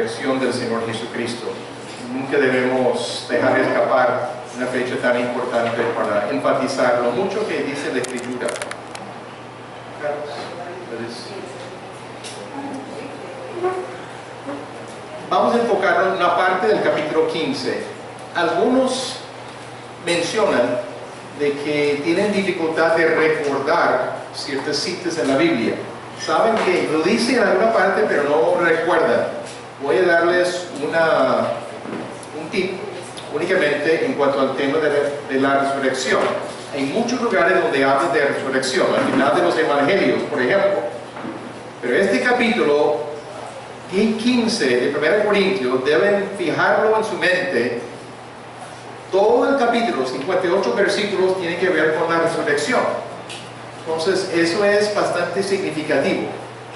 resurrección del Señor Jesucristo. Nunca debemos dejar escapar una fecha tan importante para enfatizar lo mucho que dice la Escritura. Vamos a enfocarnos en una parte del capítulo 15. Algunos mencionan de que tienen dificultad de recordar ciertas citas en la Biblia. Saben que lo dice en alguna parte, pero no recuerdan. Voy a darles un tip únicamente en cuanto al tema de la resurrección. Hay muchos lugares donde habla de resurrección, al final de los evangelios, por ejemplo. Pero este capítulo 15 de 1 Corintios deben fijarlo en su mente. Todo el capítulo, 58 versículos, tiene que ver con la resurrección. Entonces, eso es bastante significativo.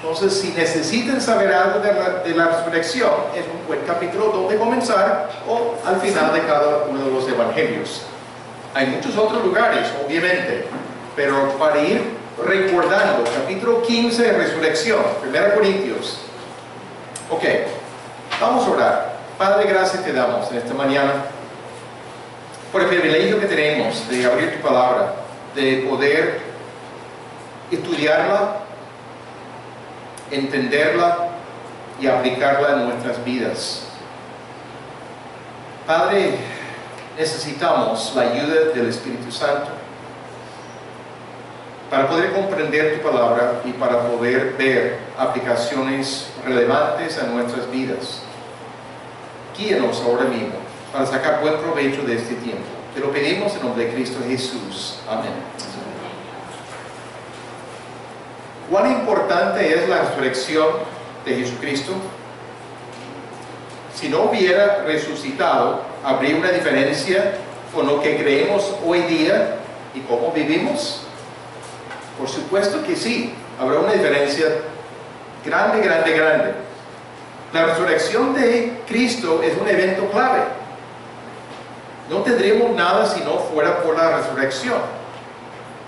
Entonces, si necesitan saber algo de la resurrección, es un buen capítulo donde comenzar, o al final de cada uno de los evangelios. Hay muchos otros lugares, obviamente, pero para ir recordando, capítulo 15 de resurrección, 1 Corintios. Ok, vamos a orar. Padre, gracias te damos en esta mañana por el privilegio que tenemos de abrir tu palabra, de poder estudiarla, entenderla y aplicarla en nuestras vidas. Padre, necesitamos la ayuda del Espíritu Santo para poder comprender tu palabra y para poder ver aplicaciones relevantes a nuestras vidas. Guíanos ahora mismo para sacar buen provecho de este tiempo. Te lo pedimos en nombre de Cristo Jesús. Amén. ¿Cuán importante es la resurrección de Jesucristo? Si no hubiera resucitado, ¿habría una diferencia con lo que creemos hoy día y cómo vivimos? Por supuesto que sí, habrá una diferencia grande, grande, grande. La resurrección de Cristo es un evento clave. No tendríamos nada si no fuera por la resurrección.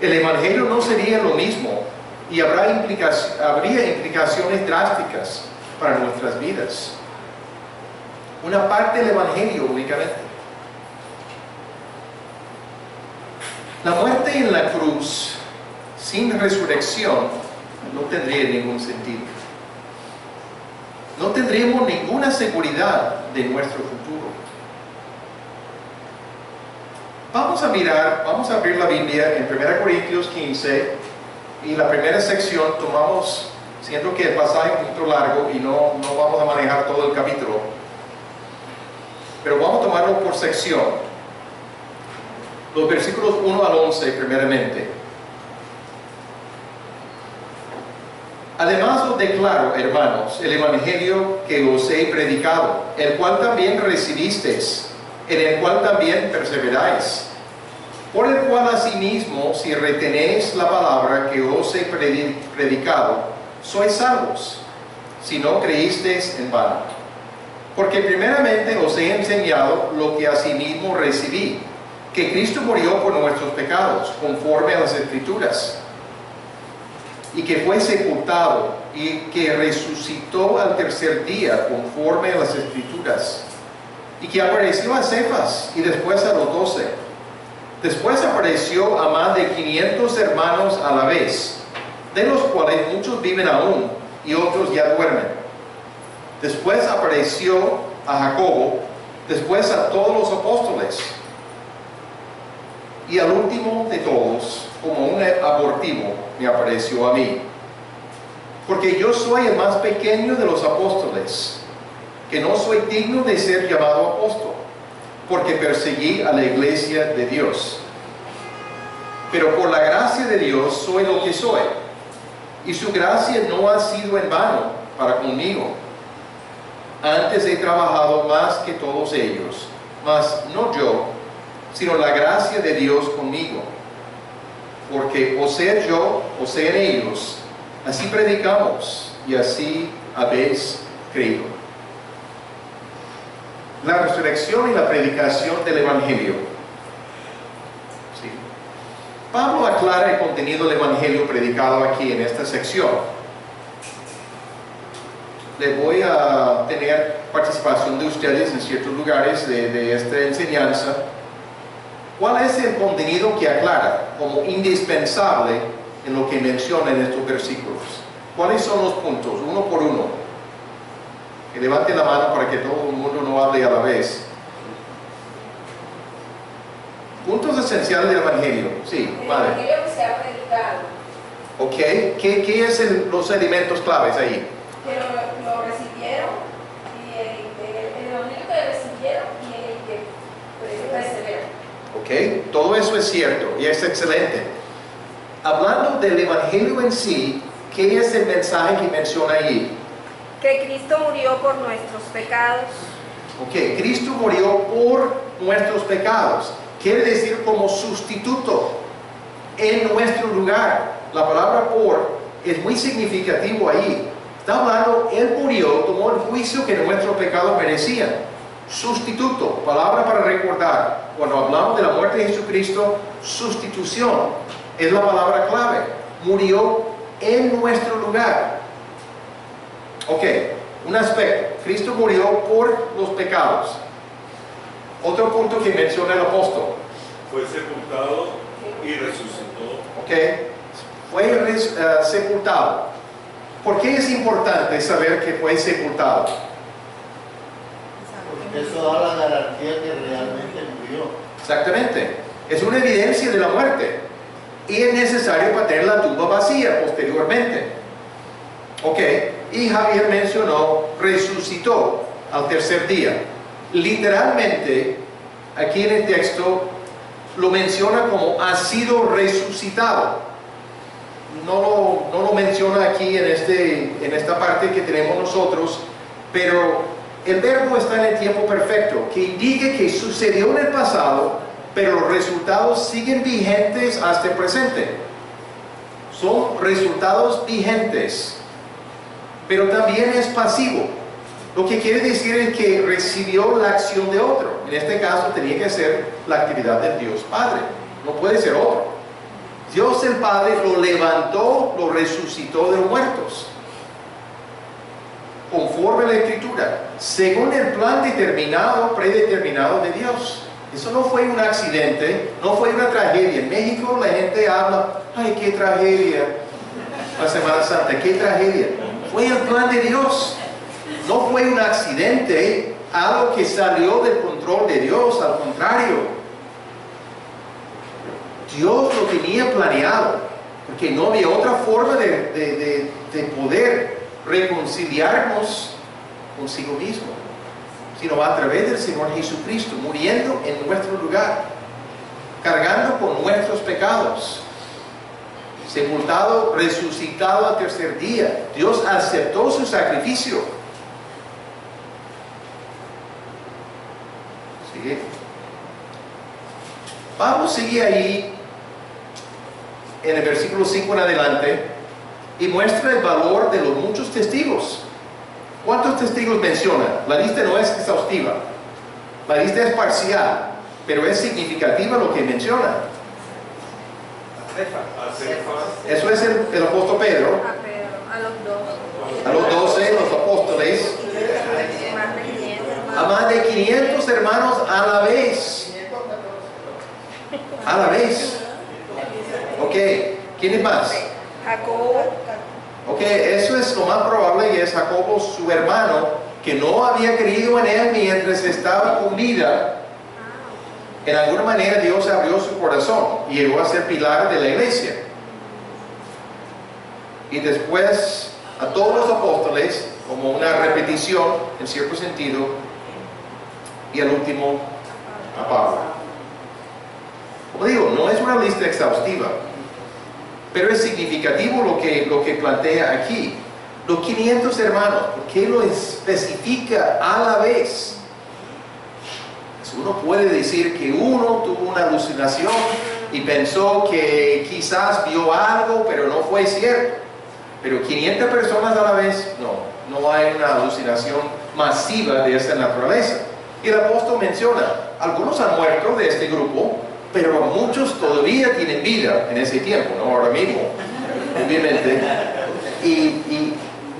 El Evangelio no sería lo mismo y habría implicaciones drásticas para nuestras vidas. Una parte del Evangelio únicamente. La muerte en la cruz sin resurrección no tendría ningún sentido. No tendríamos ninguna seguridad de nuestro futuro. Vamos a abrir la Biblia en 1 Corintios 15 y la primera sección tomamos, siendo que el pasaje es un poquito largo y no vamos a manejar todo el capítulo, pero vamos a tomarlo por sección. Los versículos 1 al 11 primeramente. Además os declaro, hermanos, el evangelio que os he predicado, el cual también recibisteis, en el cual también perseveráis, por el cual asimismo, si retenéis la palabra que os he predicado, sois salvos, si no creísteis en vano. Porque primeramente os he enseñado lo que asimismo recibí, que Cristo murió por nuestros pecados, conforme a las Escrituras, y que fue sepultado y que resucitó al tercer día conforme a las Escrituras, y que apareció a Cefas y después a los 12. Después apareció a más de 500 hermanos a la vez, de los cuales muchos viven aún y otros ya duermen. Después apareció a Jacobo, después a todos los apóstoles, y al último de todos, como un abortivo, me apareció a mí. Porque yo soy el más pequeño de los apóstoles, que no soy digno de ser llamado apóstol, porque perseguí a la iglesia de Dios. Pero por la gracia de Dios soy lo que soy, y su gracia no ha sido en vano para conmigo. Antes he trabajado más que todos ellos, mas no yo, sino la gracia de Dios conmigo. Porque o sea yo, o sean ellos, así predicamos y así habéis creído. La resurrección y la predicación del Evangelio. ¿Sí? Pablo aclara el contenido del Evangelio predicado aquí en esta sección. Le voy a tener participación de ustedes en ciertos lugares de esta enseñanza. ¿Cuál es el contenido que aclara como indispensable en lo que menciona en estos versículos? ¿Cuáles son los puntos, uno por uno? Que levante la mano para que todo el mundo no hable a la vez. Puntos esenciales del Evangelio. Sí, el vale. Evangelio que se ha predicado, Ok, ¿qué es los elementos claves ahí? que lo recibieron, y el Evangelio que recibieron y el que persevera. Ok, todo eso es cierto y es excelente. Hablando del Evangelio en sí, ¿qué es el mensaje que menciona ahí? Que Cristo murió por nuestros pecados. Ok, Cristo murió por nuestros pecados. Quiere decir como sustituto en nuestro lugar. La palabra por es muy significativo ahí. Está hablando, Él murió, tomó el juicio que nuestros pecados merecían. Sustituto, palabra para recordar. Cuando hablamos de la muerte de Jesucristo, sustitución es la palabra clave. Murió en nuestro lugar. Ok, un aspecto. Cristo murió por los pecados. Otro punto que menciona el apóstol. Fue sepultado y resucitó. Ok, fue sepultado. ¿Por qué es importante saber que fue sepultado? Porque eso da la garantía que realmente murió. Exactamente. Es una evidencia de la muerte. Y es necesario para tener la tumba vacía posteriormente. Ok, y Javier mencionó, resucitó al tercer día. Literalmente, aquí en el texto, lo menciona como ha sido resucitado. No lo menciona aquí en esta parte que tenemos nosotros, pero el verbo está en el tiempo perfecto, que indica que sucedió en el pasado, pero los resultados siguen vigentes hasta el presente. Son resultados vigentes, pero también es pasivo. Lo que quiere decir es que recibió la acción de otro. En este caso tenía que ser la actividad del Dios Padre, no puede ser otro. Dios el Padre lo levantó, lo resucitó de los muertos. Conforme a la Escritura, según el plan determinado, predeterminado de Dios. Eso no fue un accidente, no fue una tragedia. En México la gente habla, ay, qué tragedia. La Semana Santa, qué tragedia. Fue el plan de Dios. No fue un accidente, algo que salió del control de Dios, al contrario. Dios lo tenía planeado, porque no había otra forma de poder reconciliarnos consigo mismo, sino a través del Señor Jesucristo, muriendo en nuestro lugar, cargando con nuestros pecados, sepultado, resucitado al tercer día. Dios aceptó su sacrificio. ¿Sigue? Pablo sigue ahí en el versículo 5 en adelante y muestra el valor de los muchos testigos. ¿Cuántos testigos menciona? La lista no es exhaustiva, la lista es parcial, pero es significativa lo que menciona. Eso es el apóstol Pedro, A Pedro, a los dos. a los 12, los apóstoles, Más de 500 hermanos. a más de 500 hermanos a la vez. A la vez. Ok, ¿quiénes más? Jacobo, Ok, eso es lo más probable, y es Jacobo, su hermano, que no había creído en él mientras estaba con vida. En alguna manera Dios abrió su corazón y llegó a ser pilar de la iglesia. Y después a todos los apóstoles, como una repetición en cierto sentido, y al último a Pablo. Como digo, no es una lista exhaustiva, pero es significativo lo que plantea aquí. Los 500 hermanos, ¿por qué lo especifica a la vez? Uno puede decir que uno tuvo una alucinación y pensó que quizás vio algo, pero no fue cierto. Pero 500 personas a la vez, no hay una alucinación masiva de esta naturaleza. Y el apóstol menciona, algunos han muerto de este grupo, pero muchos todavía tienen vida en ese tiempo, no ahora mismo, obviamente. Y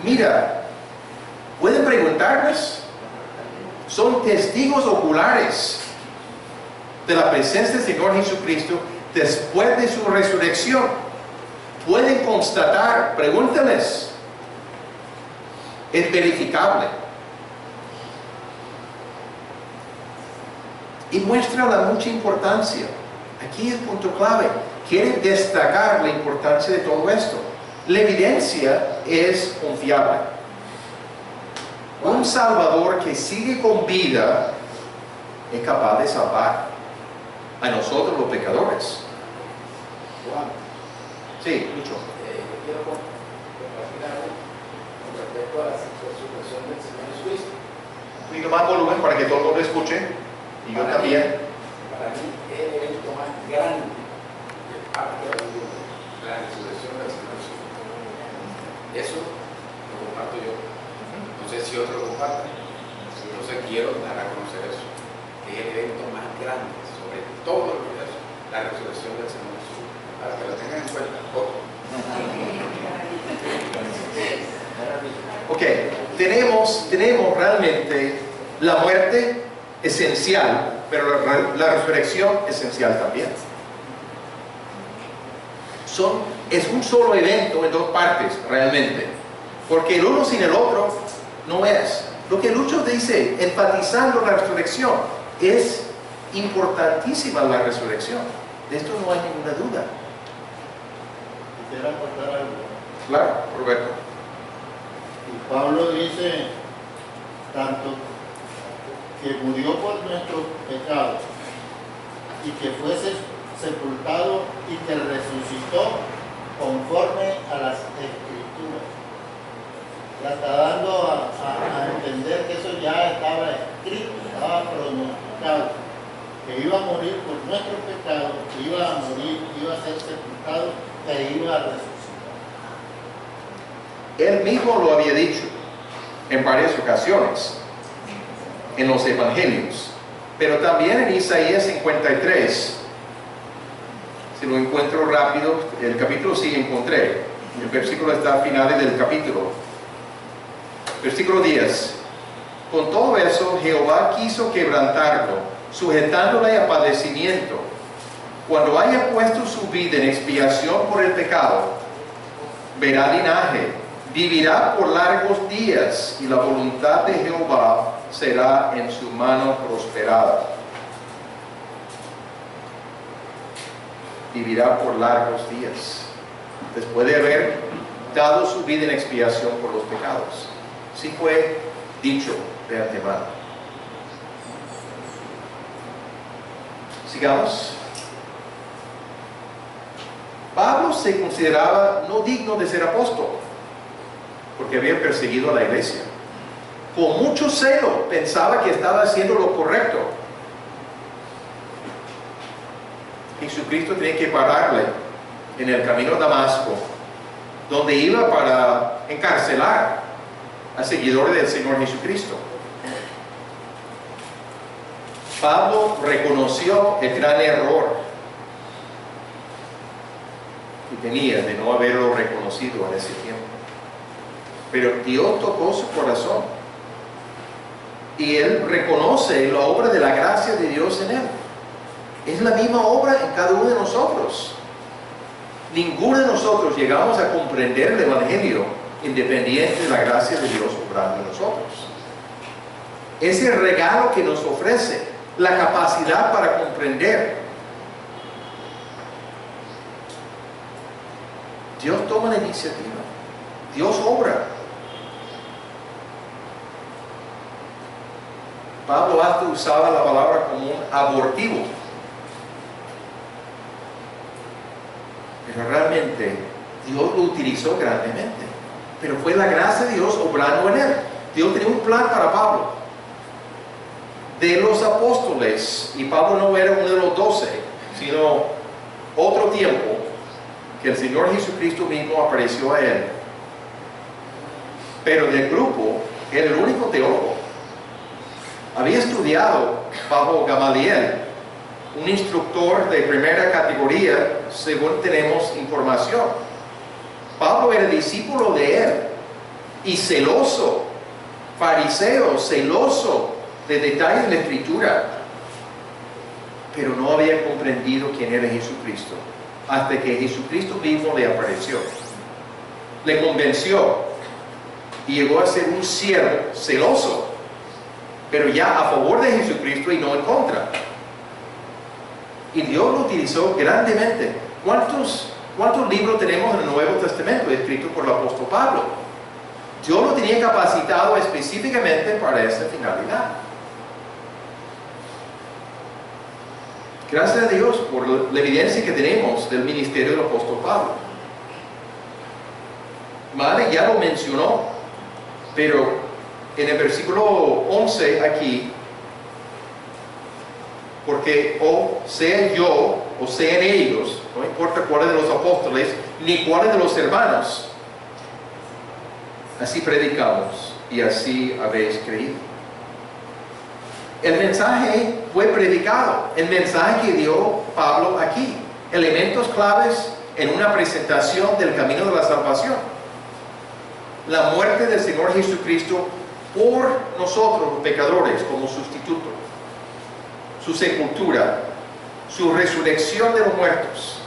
mira, pueden preguntarnos, son testigos oculares de la presencia del Señor Jesucristo después de su resurrección. Pueden constatar, pregúntales, es verificable. Y muestra la mucha importancia. Aquí es el punto clave. Quiere destacar la importancia de todo esto. La evidencia es confiable. Un Salvador que sigue con vida es capaz de salvar a nosotros los pecadores. Juan, Sí, mucho. yo quiero compartir algo con respecto a la resurrección del Señor Jesucristo. Un poquito más volumen para que todo el mundo escuche. Y yo también. Para mí es el evento más grande del pacto de Dios, la resurrección del Señor Jesucristo. Eso lo comparto yo. No sé si otros lo comparten. Entonces quiero dar a conocer eso. Es el evento más grande sobre todo el universo, la resurrección del Señor Jesús. Para que lo tengan en cuenta. Ok, tenemos realmente la muerte esencial, pero la resurrección esencial también. Es un solo evento en dos partes realmente, porque el uno sin el otro no es. Lo que Lucho dice, enfatizando la resurrección, es importantísima la resurrección. De esto no hay ninguna duda. Quisiera aportar algo. Claro, Roberto. Y Pablo dice tanto que murió por nuestros pecados y que fuese sepultado y que resucitó conforme a las Escrituras. Ya está dando a entender que eso ya estaba escrito, estaba pronosticado, que iba a morir por nuestros pecados, que iba a morir, iba a ser sepultado, que iba a resucitar. Él mismo lo había dicho en varias ocasiones en los evangelios, pero también en Isaías 53. Si lo encuentro rápido, el capítulo sí encontré, el versículo está al final del capítulo. Versículo 10. Con todo eso, Jehová quiso quebrantarlo, sujetándole a padecimiento. Cuando haya puesto su vida en expiación por el pecado, verá linaje, vivirá por largos días, y la voluntad de Jehová será en su mano prosperada. Vivirá por largos días, después de haber dado su vida en expiación por los pecados. Sí fue dicho de antemano. Sigamos. Pablo se consideraba no digno de ser apóstol, porque había perseguido a la iglesia. Con mucho celo pensaba que estaba haciendo lo correcto. Jesucristo tenía que pararle en el camino a Damasco, donde iba para encarcelar a seguidores del Señor Jesucristo. Pablo reconoció el gran error que tenía de no haberlo reconocido en ese tiempo. Pero Dios tocó su corazón y él reconoce la obra de la gracia de Dios en él. Es la misma obra en cada uno de nosotros. Ninguno de nosotros llegamos a comprender el Evangelio independiente de la gracia de Dios obrando en nosotros. Es el regalo que nos ofrece la capacidad para comprender. Dios toma la iniciativa. Dios obra. Pablo hasta usaba la palabra como un abortivo. Pero realmente Dios lo utilizó grandemente. Pero fue la gracia de Dios obrando en él. Dios tenía un plan para Pablo. De los apóstoles, y Pablo no era uno de los 12, sino otro tiempo que el Señor Jesucristo mismo apareció a él. Pero del grupo era el único teólogo. Había estudiado bajo Gamaliel, un instructor de primera categoría, según tenemos información. Pablo era discípulo de él y celoso, fariseo, celoso de detalles de la Escritura, pero no había comprendido quién era Jesucristo, hasta que Jesucristo mismo le apareció. Le convenció y llegó a ser un siervo celoso, pero ya a favor de Jesucristo y no en contra. Y Dios lo utilizó grandemente. ¿Cuántos libros tenemos en el Nuevo Testamento escritos por el apóstol Pablo? Dios lo tenía capacitado específicamente para esa finalidad. Gracias a Dios por la evidencia que tenemos del ministerio del apóstol Pablo. Madre ya lo mencionó, pero en el versículo 11 aquí, porque o sea yo o sean ellos, no importa cuáles de los apóstoles ni cuáles de los hermanos, así predicamos y así habéis creído. El mensaje fue predicado, el mensaje que dio Pablo aquí, elementos claves en una presentación del camino de la salvación. La muerte del Señor Jesucristo por nosotros los pecadores como sustituto, su sepultura, su resurrección de los muertos,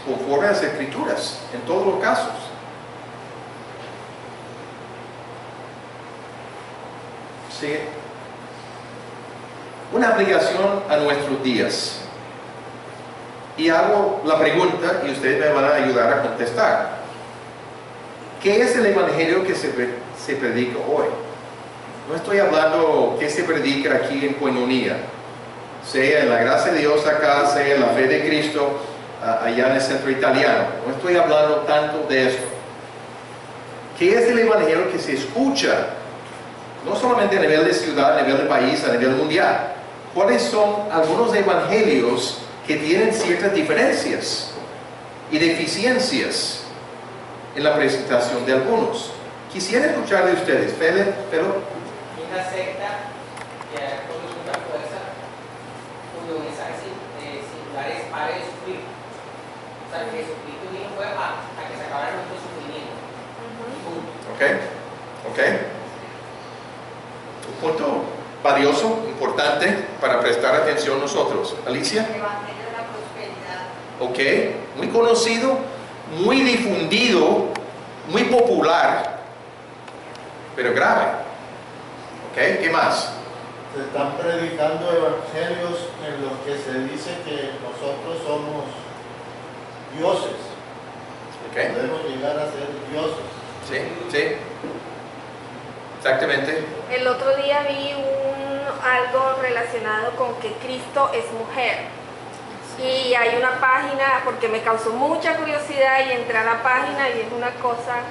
conforme a las Escrituras, en todos los casos. Sí. Una aplicación a nuestros días. Y hago la pregunta y ustedes me van a ayudar a contestar. ¿Qué es el evangelio que se predica hoy? No estoy hablando que se predica aquí en Koinonia, sea en la gracia de Dios acá, sea en la fe de Cristo allá en el centro italiano. No estoy hablando tanto de eso. ¿Qué es el evangelio que se escucha? No solamente a nivel de ciudad, a nivel de país, a nivel mundial. ¿Cuáles son algunos evangelios que tienen ciertas diferencias y deficiencias en la presentación de algunos? Quisiera escuchar de ustedes. Pero una secta que con mucha fuerza, cuyo mensaje singular es Padre de sufrir. O sea, que Jesucristo vino fue a que se acabara nuestro sufrimiento. Ok. Un punto valioso, importante para prestar atención nosotros. Alicia. El evangelio de la prosperidad. Ok. Muy conocido, muy difundido, muy popular, pero grave. Ok. ¿Qué más? Se están predicando evangelios en los que se dice que nosotros somos dioses. Ok. Podemos llegar a ser dioses. Sí. Exactamente. El otro día vi algo relacionado con que Cristo es mujer. Y hay una página, porque me causó mucha curiosidad y entré a la página y es una cosa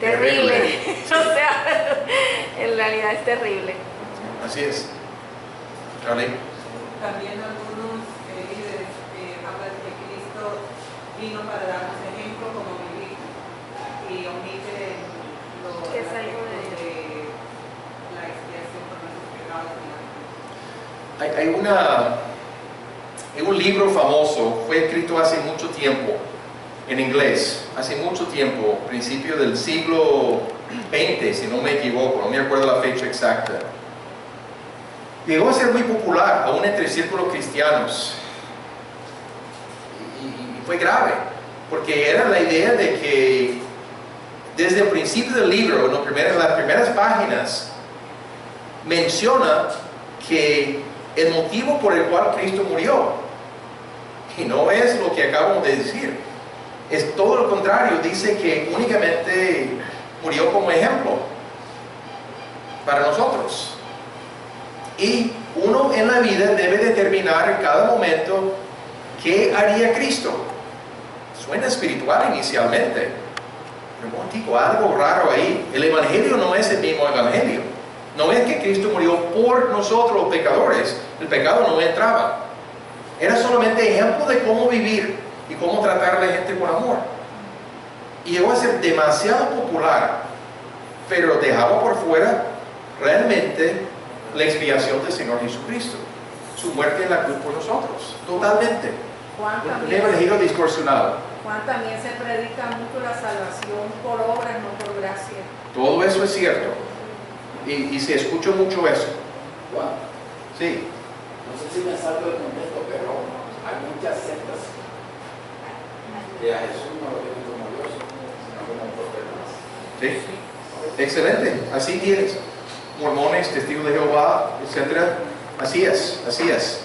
terrible. O sea, en realidad es terrible. Así es. Charlie. También algunos líderes hablan de que Cristo vino para darnos ejemplo como vivir y omite Es algo de la expiación por nuestros pecados. Hay un libro famoso, fue escrito hace mucho tiempo, en inglés, hace mucho tiempo, principio del siglo XX, si no me equivoco, no me acuerdo la fecha exacta. Llegó a ser muy popular, aún entre círculos cristianos, y fue grave, porque era la idea de que desde el principio del libro, en las primeras páginas, menciona que el motivo por el cual Cristo murió, y no es lo que acabamos de decir, es todo lo contrario. Dice que únicamente murió como ejemplo para nosotros, y uno en la vida debe determinar en cada momento qué haría Cristo. Suena espiritual inicialmente, pero contigo, algo raro ahí. El evangelio no es el mismo evangelio. No es que Cristo murió por nosotros los pecadores, el pecado no entraba. Era solamente ejemplo de cómo vivir y cómo tratar a la gente con amor. Y llegó a ser demasiado popular, pero dejaba por fuera realmente la expiación del Señor Jesucristo, su muerte en la cruz por nosotros, totalmente. Un evangelio distorsionado. Juan también se predica mucho la salvación por obras, no por gracia. Todo eso es cierto. Y se escucha mucho eso. Juan, Sí. no sé si me salgo del contexto, pero hay muchas sectas que a Jesús no lo tienen como Dios, sino como un profeta. Sí. Excelente. Así tienes. Mormones, testigos de Jehová, etc. Así es, así es.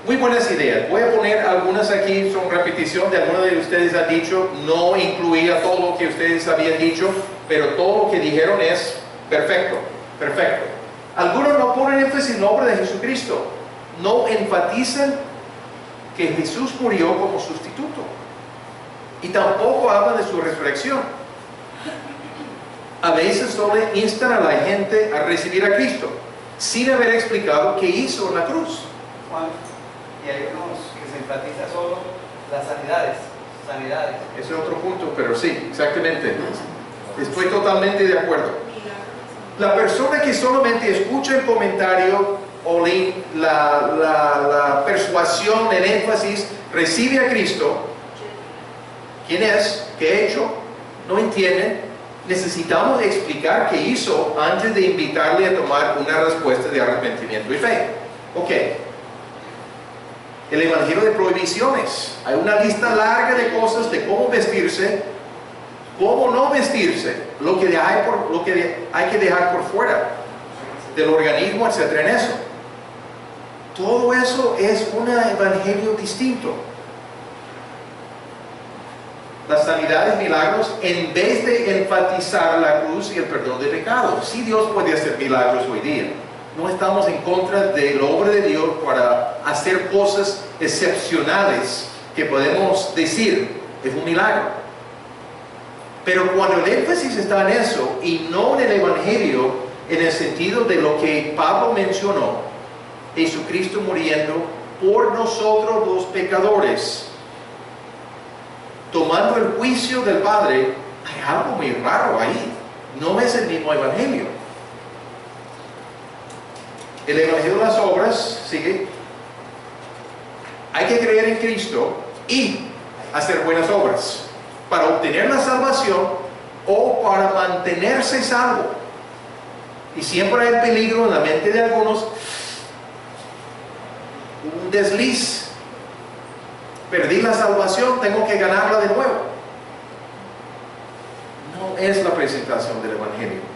Muy buenas ideas. Voy a poner algunas aquí, son repetición de algunos de ustedes han dicho. No incluía todo lo que ustedes habían dicho, pero todo lo que dijeron es perfecto, perfecto. Algunos no ponen énfasis en la obra de Jesucristo. No enfatizan que Jesús murió como sustituto. Y tampoco hablan de su resurrección. A veces solo instan a la gente a recibir a Cristo, sin haber explicado qué hizo en la cruz. Juan, y hay unos que se enfatiza solo las sanidades. Ese es otro punto, pero sí, exactamente. Estoy totalmente de acuerdo. La persona que solamente escucha el comentario o la persuasión, el énfasis, recibe a Cristo, ¿quién es? ¿Qué ha hecho? No entiende. Necesitamos explicar qué hizo antes de invitarle a tomar una respuesta de arrepentimiento y fe. Ok. El evangelio de prohibiciones. Hay una lista larga de cosas de cómo vestirse, cómo no vestirse, lo que hay que dejar por fuera del organismo, etc. en eso. Todo eso es un evangelio distinto. Las sanidades, milagros, en vez de enfatizar la cruz y el perdón de pecados. Sí, Dios puede hacer milagros hoy día. No estamos en contra de la obra de Dios para hacer cosas excepcionales que podemos decir es un milagro. Pero cuando el énfasis está en eso y no en el evangelio, en el sentido de lo que Pablo mencionó, Jesucristo muriendo por nosotros los pecadores, tomando el juicio del Padre, hay algo muy raro ahí. No es el mismo evangelio. El evangelio de las obras sigue. Hay que creer en Cristo y hacer buenas obras para obtener la salvación o para mantenerse salvo. Y siempre hay peligro en la mente de algunos, un desliz. Perdí la salvación, tengo que ganarla de nuevo. No es la presentación del evangelio.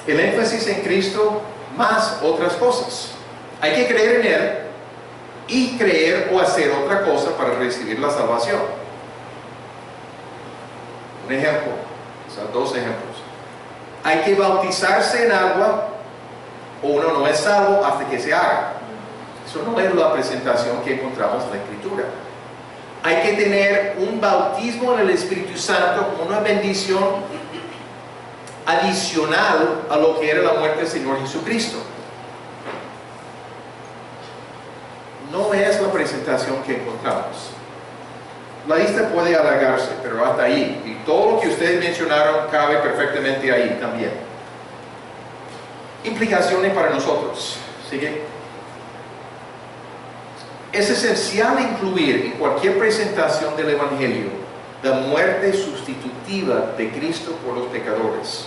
El énfasis en Cristo más otras cosas. Hay que creer en Él y creer o hacer otra cosa para recibir la salvación. Un ejemplo, o sea, dos ejemplos. Hay que bautizarse en agua o uno no es salvo hasta que se haga. Eso no es la presentación que encontramos en la Escritura. Hay que tener un bautismo en el Espíritu Santo como una bendición adicional a lo que era la muerte del Señor Jesucristo. No es la presentación que encontramos. La lista puede alargarse, pero hasta ahí. Y todo lo que ustedes mencionaron cabe perfectamente ahí también. Implicaciones para nosotros. ¿Sigue? Es esencial incluir en cualquier presentación del Evangelio la muerte sustitutiva de Cristo por los pecadores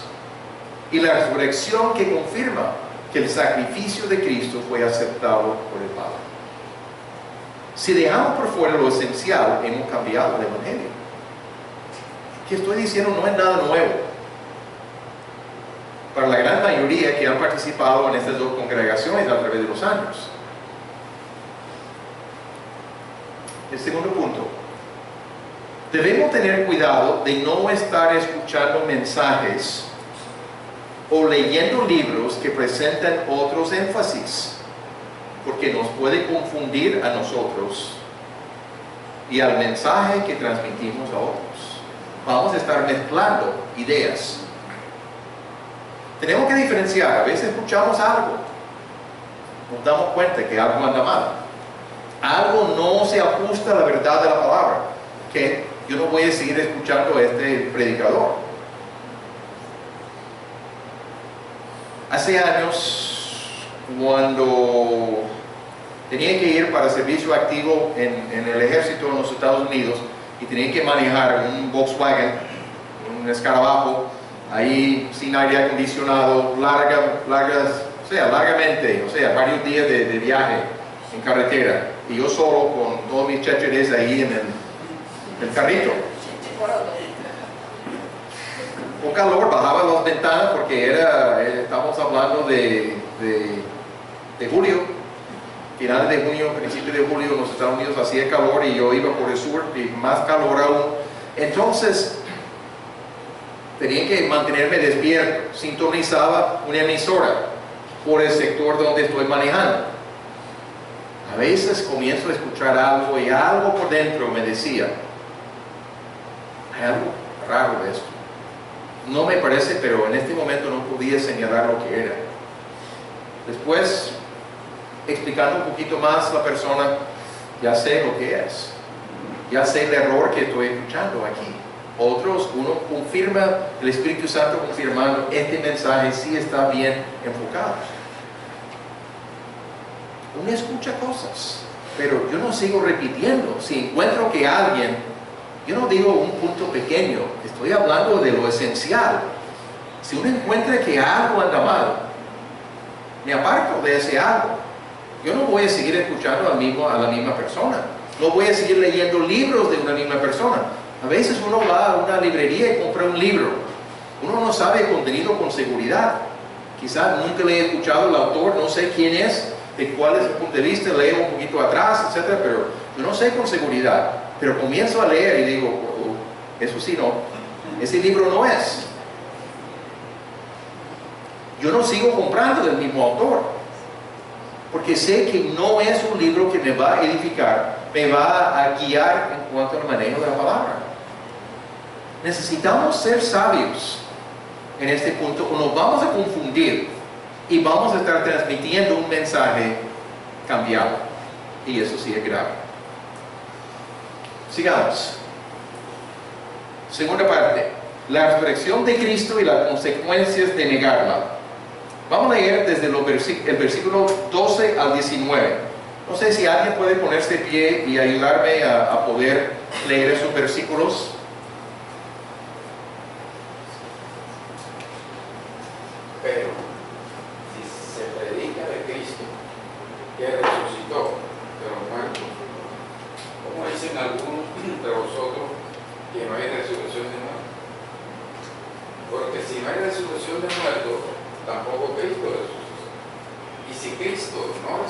y la resurrección que confirma que el sacrificio de Cristo fue aceptado por el Padre. Si dejamos por fuera lo esencial, hemos cambiado el Evangelio. Lo que estoy diciendo no es nada nuevo. Para la gran mayoría que han participado en estas dos congregaciones a través de los años. El segundo punto. Debemos tener cuidado de no estar escuchando mensajes o leyendo libros que presentan otros énfasis, porque nos puede confundir a nosotros y al mensaje que transmitimos a otros. Vamos a estar mezclando ideas. Tenemos que diferenciar. A veces escuchamos algo, nos damos cuenta que algo anda mal. Algo no se ajusta a la verdad de la palabra. Que yo no voy a seguir escuchando a este predicador. Hace años, cuando tenía que ir para servicio activo en el ejército en los Estados Unidos y tenía que manejar un Volkswagen, un escarabajo, ahí sin aire acondicionado, largamente, varios días de viaje en carretera, y yo solo con todos mis chacheres ahí en el carrito. Con calor, bajaba las ventanas porque estábamos hablando de julio, finales de junio, principio de julio en los Estados Unidos hacía calor y yo iba por el sur y más calor aún. Entonces tenía que mantenerme despierto, sintonizaba una emisora por el sector donde estoy manejando. A veces comienzo a escuchar algo y algo por dentro me decía, hay algo raro de esto. No me parece, pero en este momento no podía señalar lo que era. Después, explicando un poquito más la persona, ya sé lo que es. Ya sé el error que estoy escuchando aquí. Otros, uno confirma, el Espíritu Santo confirmando, este mensaje sí está bien enfocado. Uno escucha cosas, pero yo no sigo repitiendo. Si encuentro que alguien, yo no digo un punto pequeño, estoy hablando de lo esencial. Si uno encuentra que algo anda mal, me aparto de ese algo. Yo no voy a seguir escuchando a la misma persona. No voy a seguir leyendo libros de una misma persona. A veces uno va a una librería y compra un libro. Uno no sabe el contenido con seguridad. Quizás nunca le he escuchado al autor, no sé quién es, de cuál es el punto de vista, leo un poquito atrás, etc. Pero yo no sé con seguridad. Pero comienzo a leer y digo, eso sí no, ese libro no es. Yo no sigo comprando del mismo autor, porque sé que no es un libro que me va a edificar, me va a guiar en cuanto al manejo de la palabra. Necesitamos ser sabios en este punto, o nos vamos a confundir y vamos a estar transmitiendo un mensaje cambiado, y eso sí es grave. Sigamos. Segunda parte, la resurrección de Cristo y las consecuencias de negarla. Vamos a leer desde el versículo 12 al 19. No sé si alguien puede ponerse de pie y ayudarme a poder leer esos versículos. Pero si se predica de Cristo que resucitó de los muertos, como dicen algunos de vosotros que no hay resurrección de muertos, porque si no hay resurrección de muertos, tampoco Cristo resucitó. Y si Cristo no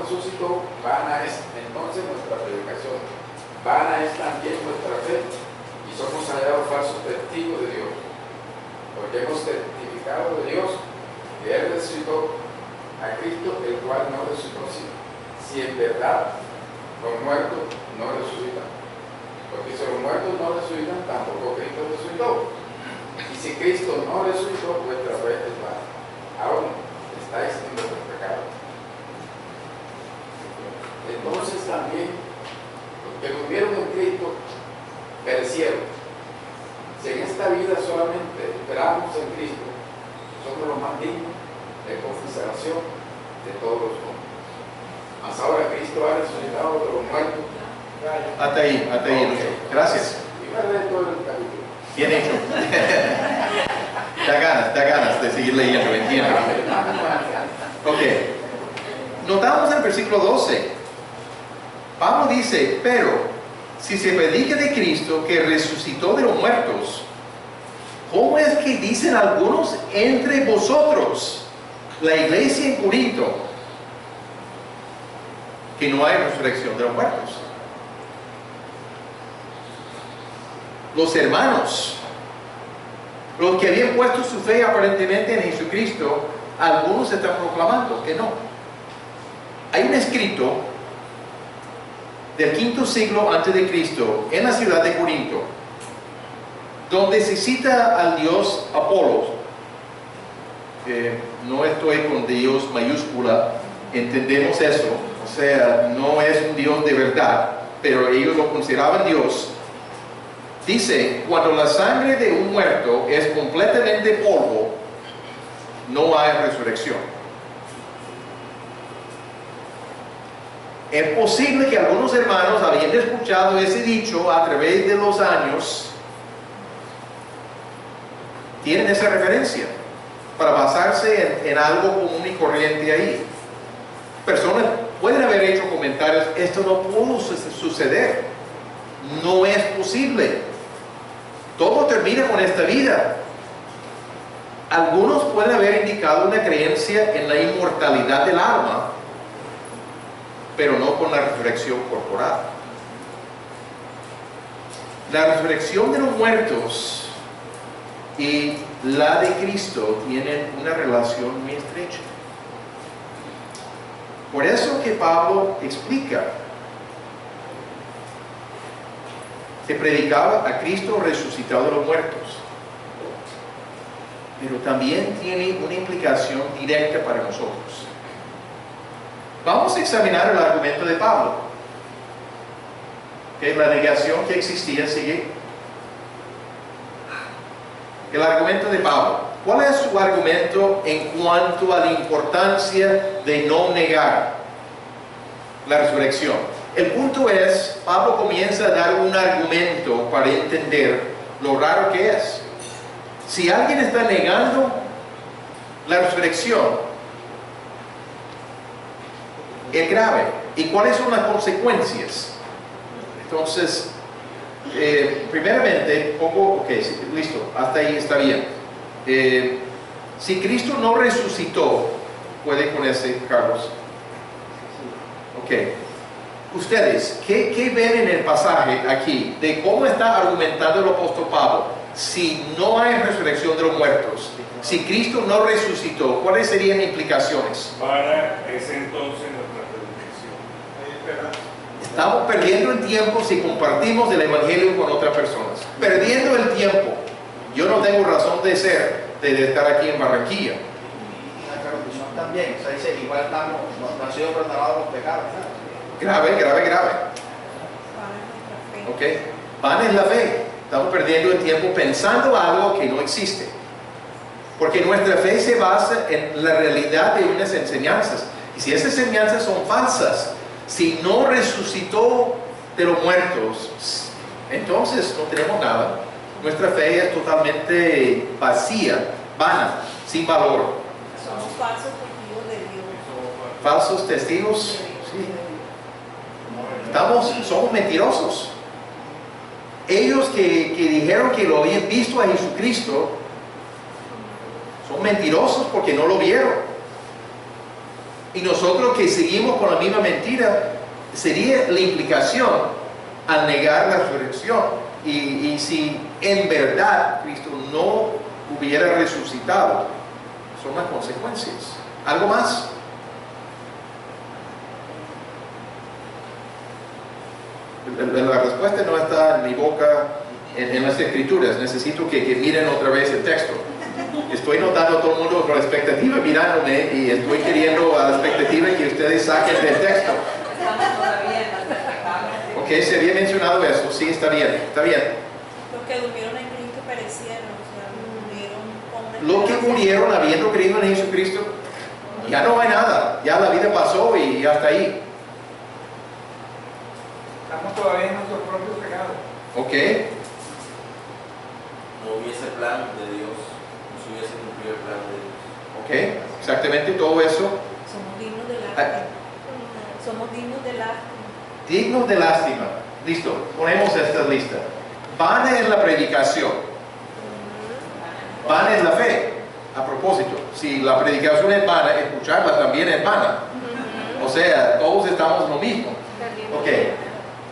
resucitó, vana es entonces nuestra predicación, vana es también nuestra fe, y somos hallados falsos testigos de Dios, porque hemos testificado de Dios que Él resucitó a Cristo, el cual no resucitó, si en verdad los muertos no resucitan. Porque si los muertos no resucitan, tampoco Cristo resucitó. Y si Cristo no resucitó, vuestra fe es vana. Aún estáis en vuestros pecados. Entonces también los que durmieron en Cristo perecieron. Si en esta vida solamente esperamos en Cristo, somos los más dignos de consideración de todos los hombres. Mas ahora Cristo ha resucitado de los muertos. Hasta ahí, Lucho. Gracias. Y me leí todo el capítulo. Bien hecho. Da ganas de seguir leyendo, entiendo. Ok. Notamos en el versículo 12. Pablo dice, pero si se predica de Cristo que resucitó de los muertos, ¿cómo es que dicen algunos entre vosotros, la iglesia en Corinto, que no hay resurrección de los muertos? Los hermanos, los que habían puesto su fe aparentemente en Jesucristo, algunos están proclamando que no. Hay un escrito del quinto siglo antes de Cristo en la ciudad de Corinto, donde se cita al dios Apolo. No estoy con Dios mayúscula, entendemos eso, o sea, no es un Dios de verdad, pero ellos lo consideraban Dios. Dice, cuando la sangre de un muerto es completamente polvo, no hay resurrección. Es posible que algunos hermanos, habiendo escuchado ese dicho a través de los años, tienen esa referencia para basarse en algo común y corriente ahí. Personas pueden haber hecho comentarios, esto no pudo suceder, no es posible, todo termina con esta vida. Algunos pueden haber indicado una creencia en la inmortalidad del alma, pero no con la resurrección corporal. La resurrección de los muertos y la de Cristo tienen una relación muy estrecha. Por eso que Pablo explica, se predicaba a Cristo resucitado de los muertos, pero también tiene una implicación directa para nosotros. Vamos a examinar el argumento de Pablo. La negación que existía sigue. El argumento de Pablo. ¿Cuál es su argumento en cuanto a la importancia de no negar la resurrección? El punto es, Pablo comienza a dar un argumento para entender lo raro que es. Si alguien está negando la resurrección, es grave. ¿Y cuáles son las consecuencias? Entonces, primeramente, listo, hasta ahí está bien. Si Cristo no resucitó, puede ponerse, Carlos. Ok. Ustedes, ¿qué ven en el pasaje aquí de cómo está argumentando el apóstol Pablo? Si no hay resurrección de los muertos, si Cristo no resucitó, ¿cuáles serían implicaciones? Para ese entonces nuestra predicación. Estamos perdiendo el tiempo si compartimos el Evangelio con otras personas. Perdiendo el tiempo. Yo no tengo razón de estar aquí en Barranquilla. Y la corrupción también, o sea, dice, igual no han sido perdonados los pecados. Grave. Ok, van en la fe. Estamos perdiendo el tiempo pensando algo que no existe. Porque nuestra fe se basa en la realidad de unas enseñanzas. Y si esas enseñanzas son falsas, si no resucitó de los muertos, entonces no tenemos nada. Nuestra fe es totalmente vacía, vana, sin valor. Somos falsos testigos de Dios. Falsos testigos, sí. Somos mentirosos. Ellos que dijeron que lo habían visto a Jesucristo, son mentirosos porque no lo vieron. Y nosotros que seguimos con la misma mentira, sería la implicación al negar la resurrección. Y si en verdad Cristo no hubiera resucitado, son las consecuencias. ¿Algo más? La respuesta no está en mi boca, en las escrituras. Necesito que miren otra vez el texto. Estoy notando a todo el mundo con la expectativa mirándome y estoy queriendo a la expectativa que ustedes saquen del texto. Estamos todavía en las pecado. Ok, se había mencionado eso. Sí, está bien. Los que durmieron en Cristo perecieron, o sea, murieron con Los que murieron habiendo creído en Jesucristo, ya no hay nada. Ya la vida pasó y ya está ahí. Estamos todavía en nuestros propios pecados. Ok. No hubiese plan de Dios, no se hubiese cumplido el plan de Dios. Ok, exactamente todo eso. Somos dignos de lástima. Somos dignos de lástima. Dignos de lástima. Listo, ponemos esta lista. Vana es la predicación. Vana es la fe. A propósito, si la predicación es vana, escucharla también es vana. O sea, todos estamos en lo mismo. Ok.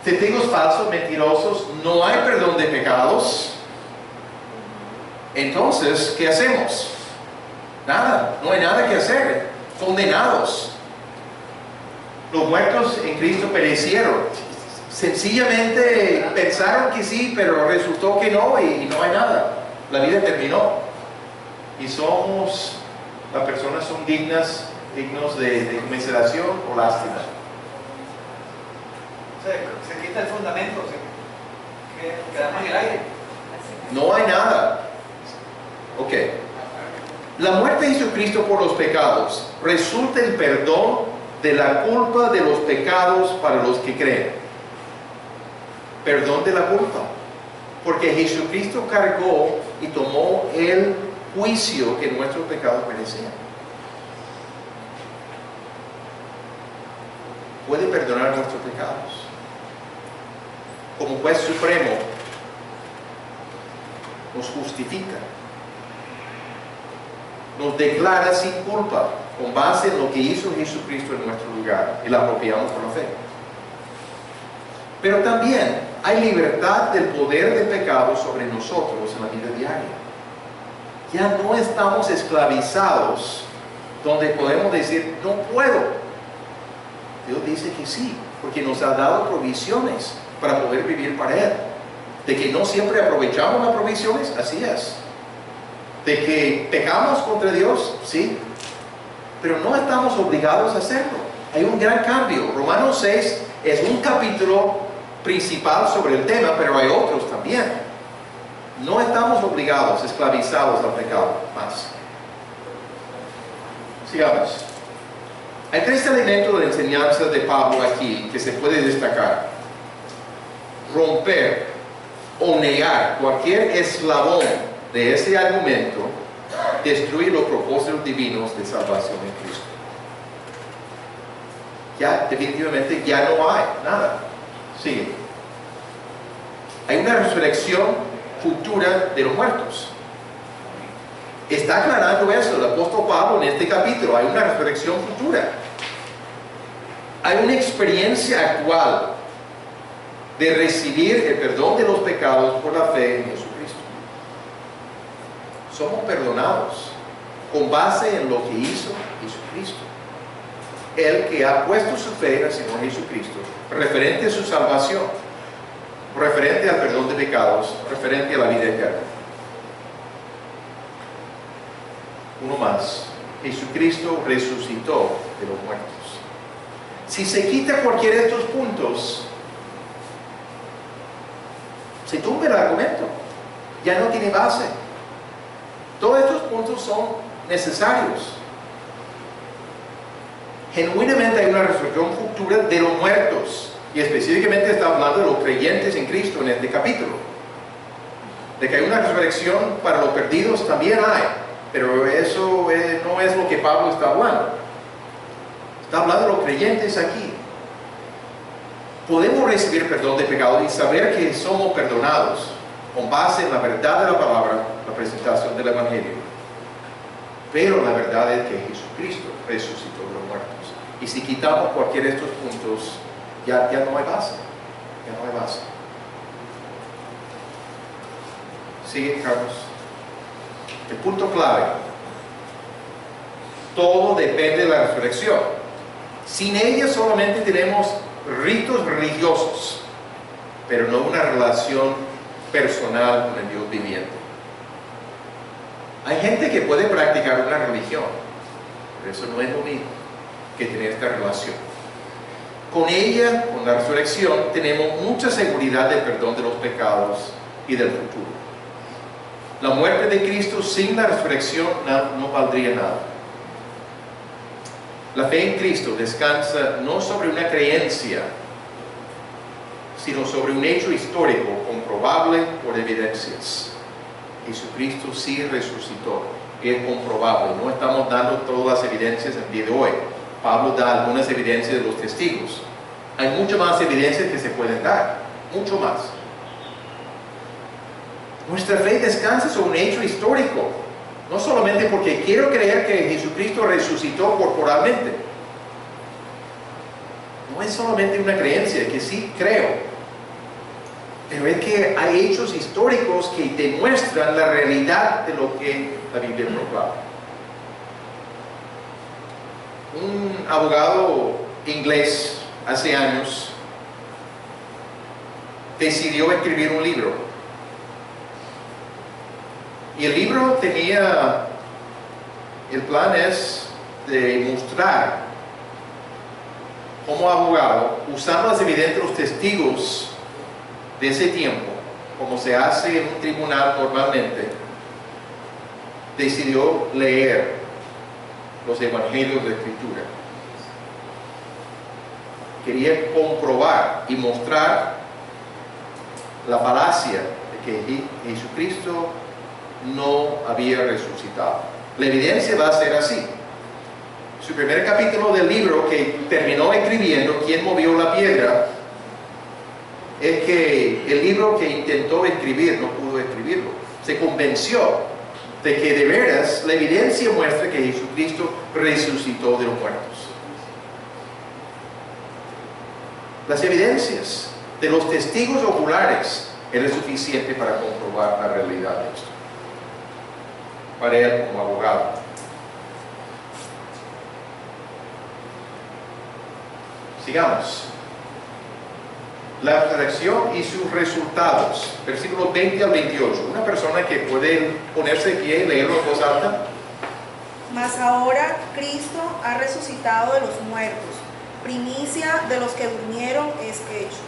Testigos falsos, mentirosos, no hay perdón de pecados. Entonces, ¿qué hacemos? Nada, no hay nada que hacer. Condenados. Los muertos en Cristo perecieron. Sencillamente pensaron que sí, pero resultó que no y no hay nada. La vida terminó. Y las personas son dignos de conmiseración o lástima. Se quita el fundamento, quedamos en el aire. No hay nada. Ok. La muerte de Jesucristo por los pecados resulta en perdón de la culpa de los pecados para los que creen. Perdón de la culpa. Porque Jesucristo cargó y tomó el juicio que nuestros pecados merecían. Puede perdonar nuestros pecados. Como juez supremo, nos justifica, nos declara sin culpa con base en lo que hizo Jesucristo en nuestro lugar y la apropiamos por la fe. Pero también hay libertad del poder del pecado sobre nosotros en la vida diaria. Ya no estamos esclavizados donde podemos decir, no puedo. Dios dice que sí, porque nos ha dado provisiones para poder vivir para Él. De que no siempre aprovechamos las provisiones, así es. De que pecamos contra Dios, sí. Pero no estamos obligados a hacerlo. Hay un gran cambio. Romanos 6 es un capítulo principal sobre el tema, pero hay otros también. No estamos obligados, esclavizados al pecado más. Sigamos. Hay 3 elementos de enseñanza de Pablo aquí que se puede destacar. Romper o negar cualquier eslabón de ese argumento destruye los propósitos divinos de salvación en Cristo. Ya definitivamente ya no hay nada. Sigue. Hay una resurrección futura de los muertos. Está aclarando eso el apóstol Pablo en este capítulo. Hay una resurrección futura. Hay una experiencia actual de recibir el perdón de los pecados por la fe en Jesucristo. Somos perdonados con base en lo que hizo Jesucristo. El que ha puesto su fe en el Señor Jesucristo, referente a su salvación, referente al perdón de pecados, referente a la vida eterna. Uno más. Jesucristo resucitó de los muertos. Si se quita cualquiera de estos puntos, se tumba el argumento. Ya no tiene base. Todos estos puntos son necesarios. Genuinamente hay una resurrección futura de los muertos. Y específicamente está hablando de los creyentes en Cristo en este capítulo. De que hay una resurrección para los perdidos también hay. Pero eso no es lo que Pablo está hablando. Está hablando de los creyentes aquí. Podemos recibir perdón de pecado y saber que somos perdonados con base en la verdad de la palabra, la presentación del Evangelio. Pero la verdad es que Jesucristo resucitó de los muertos. Y si quitamos cualquiera de estos puntos, ya no hay base. Ya no hay base. Sigue, Carlos. El punto clave. Todo depende de la resurrección. Sin ella solamente tenemos ritos religiosos, pero no una relación personal con el Dios viviente. Hay gente que puede practicar una religión, pero eso no es lo mismo que tener esta relación. Con ella, con la resurrección, tenemos mucha seguridad del perdón de los pecados y del futuro. La muerte de Cristo sin la resurrección no valdría nada. La fe en Cristo descansa no sobre una creencia, sino sobre un hecho histórico comprobable por evidencias. Jesucristo sí resucitó, es comprobable. No estamos dando todas las evidencias en el día de hoy. Pablo da algunas evidencias de los testigos. Hay muchas más evidencias que se pueden dar, mucho más. Nuestra fe descansa sobre un hecho histórico, no solamente porque quiero creer que Jesucristo resucitó corporalmente. No es solamente una creencia, que sí creo, pero es que hay hechos históricos que demuestran la realidad de lo que la Biblia proclama. Un abogado inglés hace años decidió escribir un libro. Y el libro tenía, el plan es de mostrar como abogado, usando las evidencias de los testigos de ese tiempo, como se hace en un tribunal normalmente, decidió leer los evangelios de Escritura. Quería comprobar y mostrar la falacia de que Jesucristo no había resucitado. La evidencia va a ser así. Su primer capítulo del libro que terminó escribiendo, ¿quién movió la piedra?, es que el libro que intentó escribir no pudo escribirlo. Se convenció de que de veras la evidencia muestra que Jesucristo resucitó de los muertos. Las evidencias de los testigos oculares eran suficientes para comprobar la realidad de esto, para él como abogado. Sigamos. La resurrección y sus resultados, versículos 20 al 28. Una persona que puede ponerse de pie y leerlo en voz alta. Mas ahora Cristo ha resucitado de los muertos, primicia de los que durmieron es hecho.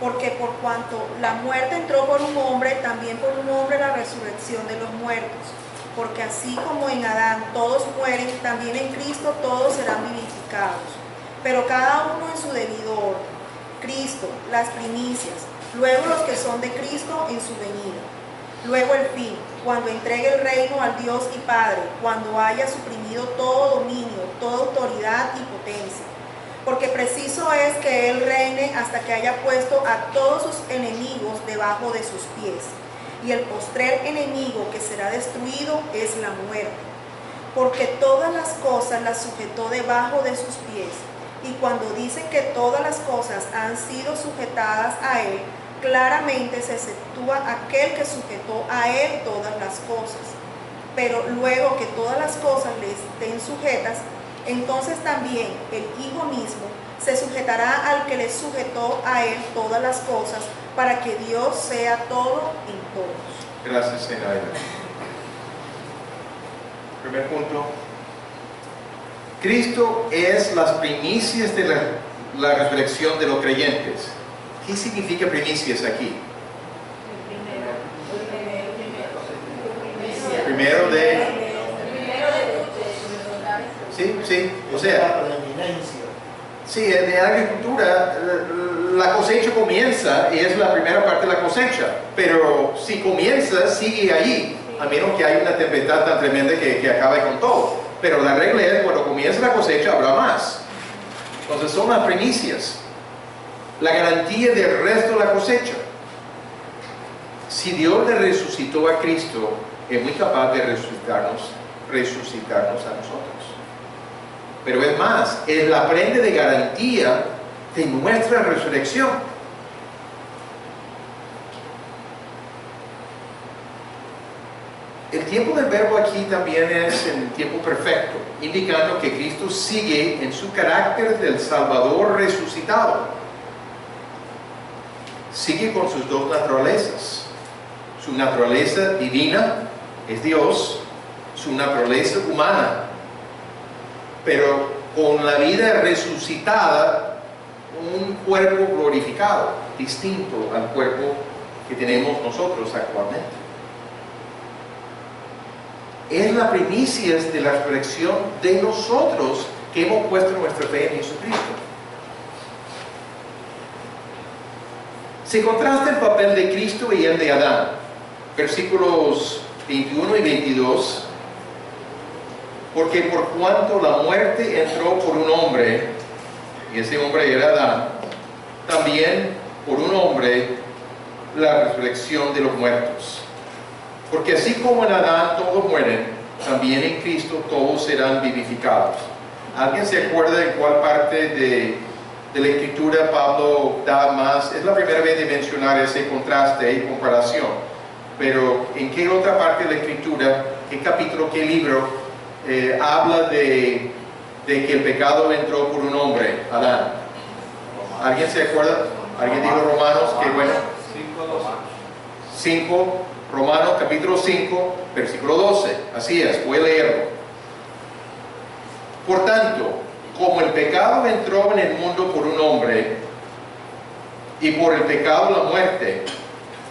Porque por cuanto la muerte entró por un hombre, también por un hombre la resurrección de los muertos. Porque así como en Adán todos mueren, también en Cristo todos serán vivificados. Pero cada uno en su debido orden. Cristo, las primicias, luego los que son de Cristo en su venida. Luego el fin, cuando entregue el reino al Dios y Padre, cuando haya suprimido todo dominio, toda autoridad y potencia. Porque preciso es que Él reine hasta que haya puesto a todos sus enemigos debajo de sus pies. Y el postrer enemigo que será destruido es la muerte. Porque todas las cosas las sujetó debajo de sus pies. Y cuando dice que todas las cosas han sido sujetadas a Él, claramente se exceptúa aquel que sujetó a Él todas las cosas. Pero luego que todas las cosas le estén sujetas, entonces también el Hijo mismo se sujetará al que le sujetó a Él todas las cosas, para que Dios sea todo en todos. Gracias, Zenaida. Primer punto. Cristo es las primicias de la resurrección de los creyentes. ¿Qué significa primicias aquí? Primero de... Sí, o sea... Sí, en la agricultura la cosecha comienza y es la primera parte de la cosecha, pero si comienza, sigue allí, a menos que haya una tempestad tan tremenda que acabe con todo. Pero la regla es, cuando comience la cosecha habrá más. Entonces son las primicias, la garantía del resto de la cosecha. Si Dios le resucitó a Cristo, es muy capaz de resucitarnos a nosotros. Pero es más, es la prenda de garantía de nuestra resurrección. El tiempo del verbo aquí también es en tiempo perfecto, indicando que Cristo sigue en su carácter del Salvador resucitado. Sigue con sus dos naturalezas. Su naturaleza divina es Dios, su naturaleza humana. Pero con la vida resucitada, un cuerpo glorificado, distinto al cuerpo que tenemos nosotros actualmente. Es la primicia de la resurrección de nosotros que hemos puesto nuestra fe en Jesucristo. Se contrasta el papel de Cristo y el de Adán. Versículos 21 y 22. Porque por cuanto la muerte entró por un hombre, y ese hombre era Adán, también por un hombre la resurrección de los muertos. Porque así como en Adán todos mueren, también en Cristo todos serán vivificados. ¿Alguien se acuerda en cuál parte de la Escritura Pablo da más? Es la primera vez de mencionar ese contraste y comparación. Pero ¿en qué otra parte de la Escritura, qué capítulo, qué libro habla de que el pecado entró por un hombre, Adán? ¿Alguien se acuerda? ¿Alguien dijo Romanos? Qué bueno. 5. Romanos capítulo 5, versículo 12. Así es, voy a leerlo. Por tanto, como el pecado entró en el mundo por un hombre, y por el pecado la muerte,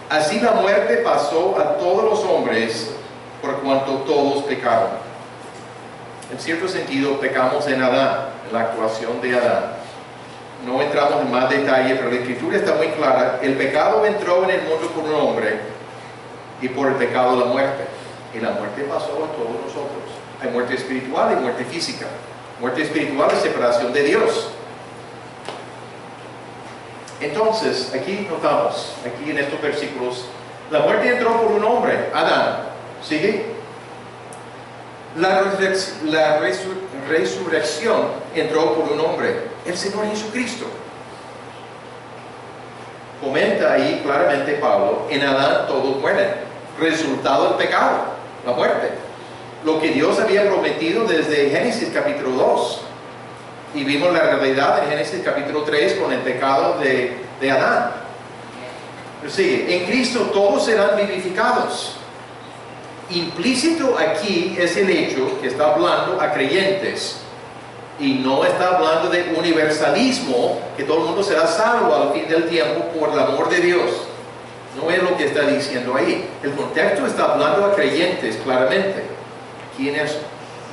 así la muerte pasó a todos los hombres, por cuanto todos pecaron. En cierto sentido, pecamos en Adán, en la actuación de Adán. No entramos en más detalle, pero la Escritura está muy clara. El pecado entró en el mundo por un hombre, y por el pecado la muerte. Y la muerte pasó a todos nosotros. Hay muerte espiritual y muerte física. Muerte espiritual es separación de Dios. Entonces, aquí notamos, aquí en estos versículos, la muerte entró por un hombre, Adán. ¿Sigue? La resurrección entró por un hombre, el Señor Jesucristo. Comenta ahí claramente Pablo, en Adán todos mueren. Resultado del pecado, la muerte. Lo que Dios había prometido desde Génesis capítulo 2. Y vimos la realidad en Génesis capítulo 3 con el pecado de Adán. Pero sigue, en Cristo todos serán vivificados. Implícito aquí es el hecho que está hablando a creyentes. Y no está hablando de universalismo, que todo el mundo será salvo al fin del tiempo por el amor de Dios. No es lo que está diciendo ahí. El contexto está hablando a creyentes claramente. ¿Quién es?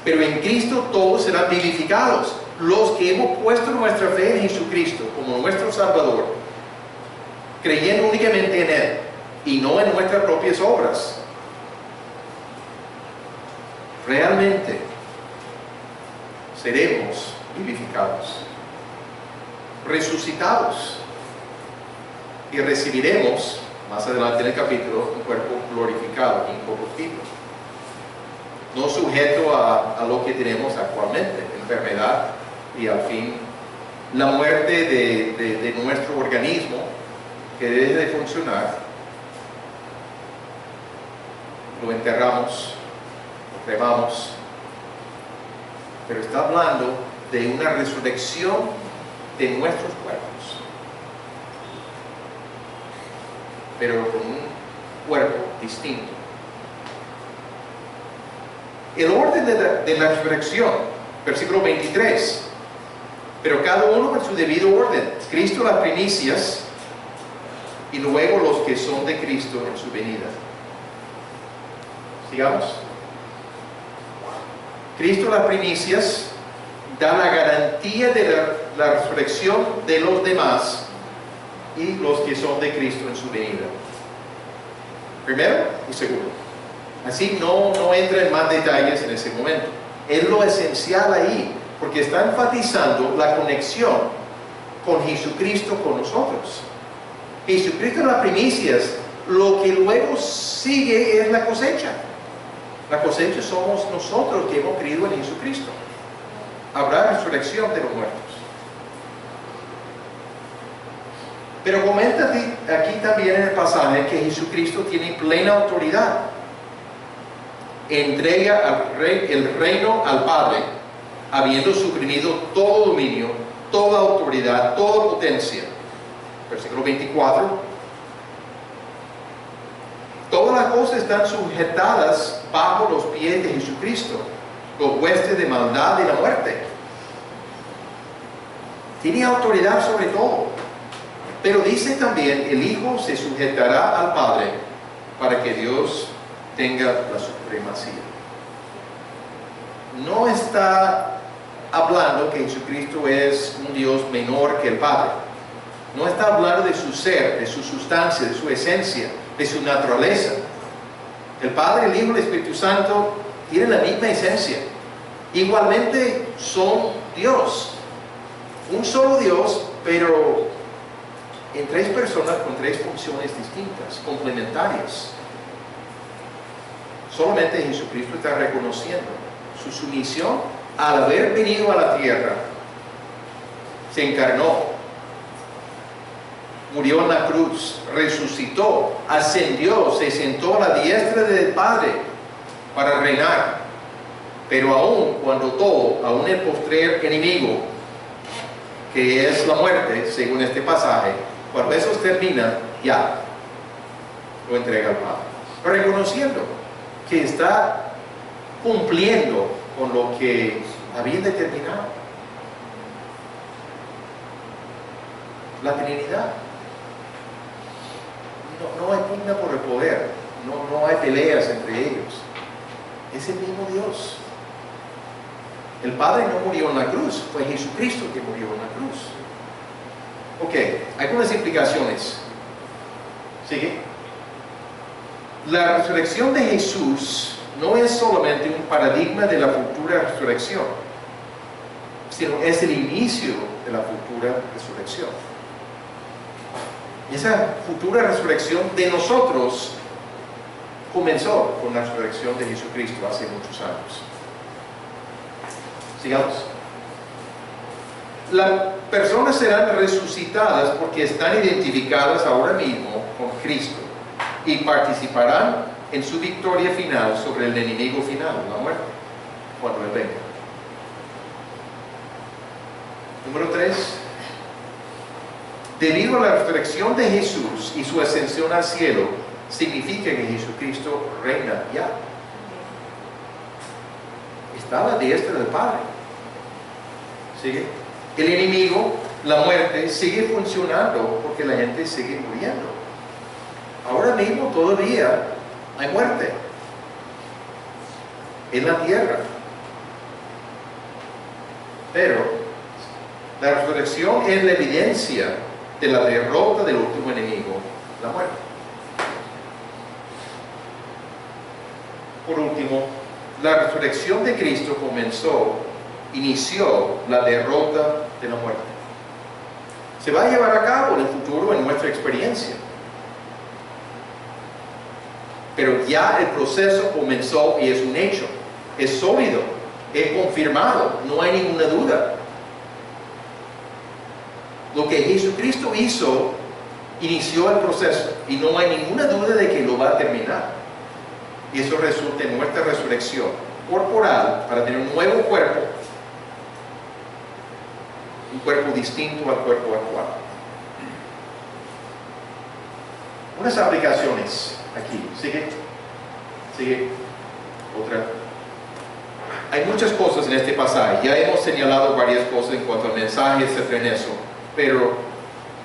Pero en Cristo todos serán vivificados. Los que hemos puesto nuestra fe en Jesucristo como nuestro Salvador, creyendo únicamente en Él y no en nuestras propias obras, realmente seremos vivificados, resucitados y recibiremos, más adelante en el capítulo, un cuerpo glorificado, incorruptible, no sujeto a lo que tenemos actualmente, enfermedad y al fin la muerte de nuestro organismo que deje de funcionar, lo enterramos, lo cremamos, pero está hablando de una resurrección de nuestros cuerpos, pero con un cuerpo distinto. El orden de la resurrección, versículo 23, pero cada uno en su debido orden. Cristo las primicias y luego los que son de Cristo en su venida. Sigamos. Cristo las primicias da la garantía de la resurrección de los demás y los que son de Cristo en su venida. Primero y segundo. Así no entra en más detalles en ese momento. Es lo esencial ahí, porque está enfatizando la conexión con Jesucristo con nosotros. Jesucristo en las primicias, lo que luego sigue es la cosecha. La cosecha somos nosotros que hemos creído en Jesucristo. Habrá resurrección de los muertos. Pero comenta aquí también en el pasaje que Jesucristo tiene plena autoridad. Entrega el reino al Padre, habiendo suprimido todo dominio, toda autoridad, toda potencia. Versículo 24. Todas las cosas están sujetadas bajo los pies de Jesucristo, los huestes de maldad y la muerte. Tiene autoridad sobre todo. Pero dice también, el Hijo se sujetará al Padre para que Dios tenga la supremacía. No está hablando que Jesucristo es un Dios menor que el Padre. No está hablando de su ser, de su sustancia, de su esencia, de su naturaleza. El Padre, el Hijo y el Espíritu Santo tienen la misma esencia. Igualmente son Dios. Un solo Dios, pero en tres personas con tres funciones distintas, complementarias. Solamente Jesucristo está reconociendo su sumisión al haber venido a la tierra. Se encarnó, murió en la cruz, resucitó, ascendió, se sentó a la diestra del Padre para reinar. Pero aún cuando todo, aún el postrer enemigo, que es la muerte, según este pasaje, cuando eso termina, ya lo entrega al Padre, reconociendo que está cumpliendo con lo que había determinado. La Trinidad. No hay pugna por el poder, no hay peleas entre ellos. Es el mismo Dios. El Padre no murió en la cruz, fue Jesucristo que murió en la cruz. Ok, algunas implicaciones. ¿Sigue? La resurrección de Jesús no es solamente un paradigma de la futura resurrección, sino es el inicio de la futura resurrección. Y esa futura resurrección de nosotros comenzó con la resurrección de Jesucristo hace muchos años. Sigamos. Las personas serán resucitadas porque están identificadas ahora mismo con Cristo y participarán en su victoria final sobre el enemigo final, la muerte, cuando Él venga. Número 3. Debido a la resurrección de Jesús y su ascensión al cielo, significa que Jesucristo reina ya. Está a la diestra del Padre. ¿Sigue? El enemigo, la muerte, sigue funcionando porque la gente sigue muriendo. Ahora mismo todavía hay muerte en la tierra. Pero la resurrección es la evidencia de la derrota del último enemigo, la muerte. Por último, la resurrección de Cristo inició la derrota de la muerte. Se va a llevar a cabo en el futuro en nuestra experiencia. Pero ya el proceso comenzó y es un hecho. Es sólido, es confirmado, no hay ninguna duda. Lo que Jesucristo hizo inició el proceso y no hay ninguna duda de que lo va a terminar. Y eso resulta en nuestra resurrección corporal para tener un nuevo cuerpo, un cuerpo distinto al cuerpo actual. Unas aplicaciones aquí. Sigue. Otra. Hay muchas cosas en este pasaje. Ya hemos señalado varias cosas en cuanto al mensaje, etc. en eso. Pero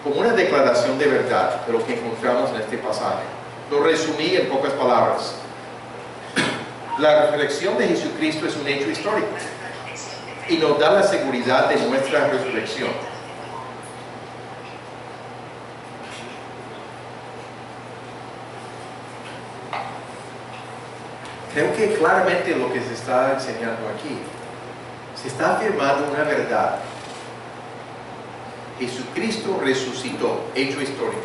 como una declaración de verdad de lo que encontramos en este pasaje, lo resumí en pocas palabras. La resurrección de Jesucristo es un hecho histórico y nos da la seguridad de nuestra resurrección. Creo que claramente lo que se está enseñando aquí, se está afirmando una verdad. Jesucristo resucitó, hecho histórico,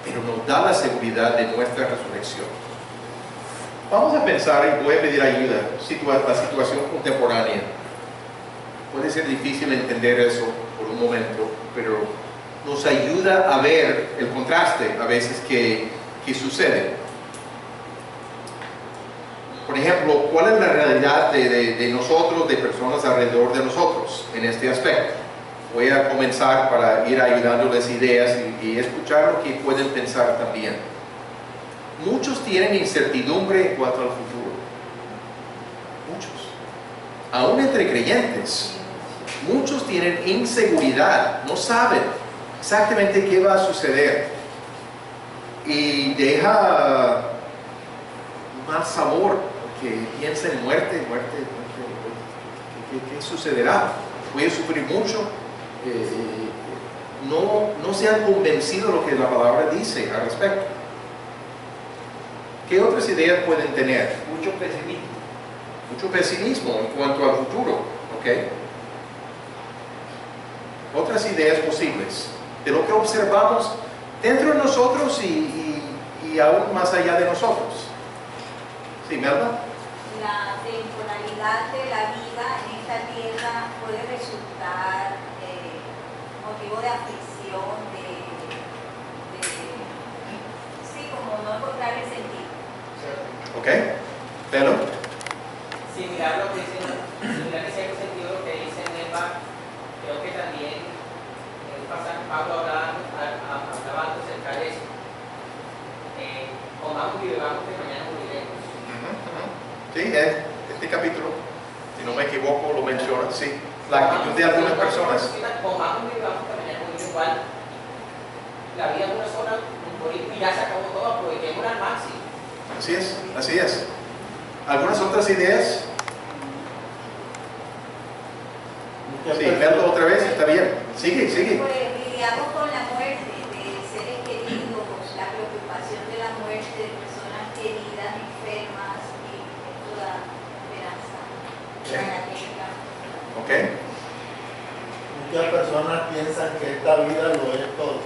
pero nos da la seguridad de nuestra resurrección. Vamos a pensar, y voy a pedir ayuda, la situación contemporánea. Puede ser difícil entender eso por un momento, pero nos ayuda a ver el contraste a veces que sucede. Por ejemplo, ¿cuál es la realidad de nosotros, de personas alrededor de nosotros en este aspecto? Voy a comenzar para ir ayudándoles ideas y escuchar lo que pueden pensar también. Muchos tienen incertidumbre en cuanto al futuro. Muchos. Aún entre creyentes. Muchos tienen inseguridad. No saben exactamente qué va a suceder. Y deja más sabor porque piensa en muerte. ¿Qué sucederá? Voy a sufrir mucho. No se han convencido de lo que la palabra dice al respecto. ¿Qué otras ideas pueden tener? Mucho pesimismo. Mucho pesimismo en cuanto al futuro. ¿Okay? Otras ideas posibles de lo que observamos dentro de nosotros y aún más allá de nosotros. ¿Sí, Melba? La temporalidad de la vida en esta tierra puede resultar motivo de aflicción, sí, como no encontrar el sentido. ¿Ok? ¿Pero? Similar lo que dicen, similar en cierto sentido lo que dice Nelva, creo que también el pasaje Pablo hablaba antes acerca de eso. Comamos y bebamos que mañana moriremos. Sí, este capítulo, si no me equivoco, lo menciona, sí. La actitud de algunas personas. Comamos y bebamos que mañana moriremos igual. La vida es una sola, morir y ya se acabó todo, aprovechémosla al máximo. Así es. ¿Algunas otras ideas? Sí, verlo otra vez, está bien. Sigue. Pues lidiamos con la muerte de seres queridos, la preocupación de la muerte de personas queridas. en la tierra. ¿Ok? Muchas personas piensan que esta vida lo es todo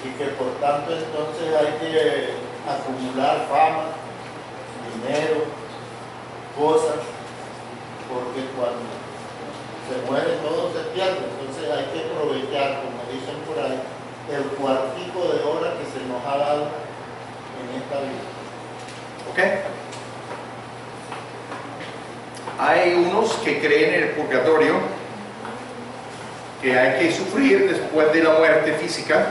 y que por tanto entonces hay que acumular fama, dinero, cosas, porque cuando se muere todo se pierde, entonces hay que aprovechar, como dicen por ahí, el cuartico de hora que se nos ha dado en esta vida. ¿Ok? Hay unos que creen en el purgatorio, que hay que sufrir después de la muerte física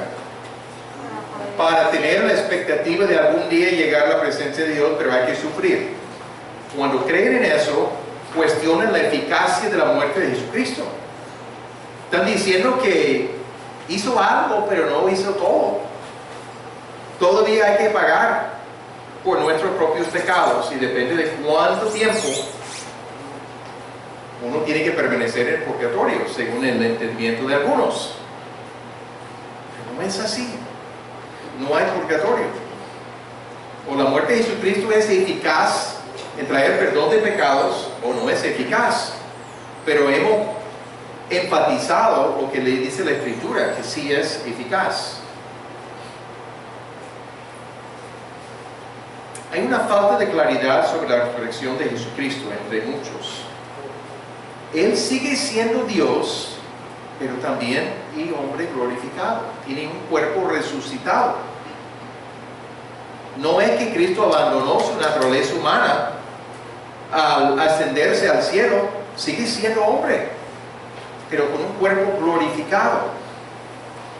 para tener la expectativa de algún día llegar a la presencia de Dios, pero hay que sufrir. Cuando creen en eso, cuestionan la eficacia de la muerte de Jesucristo. Están diciendo que hizo algo, pero no hizo todo. Todavía hay que pagar por nuestros propios pecados y depende de cuánto tiempo uno tiene que permanecer en el purgatorio, según el entendimiento de algunos. Pero no es así. No hay purgatorio. O la muerte de Jesucristo es eficaz en traer perdón de pecados, o no es eficaz. Pero hemos enfatizado lo que le dice la Escritura, que sí es eficaz. Hay una falta de claridad sobre la resurrección de Jesucristo entre muchos. Él sigue siendo Dios, pero también y hombre glorificado. Tiene un cuerpo resucitado. No es que Cristo abandonó su naturaleza humana al ascenderse al cielo, sigue siendo hombre, pero con un cuerpo glorificado.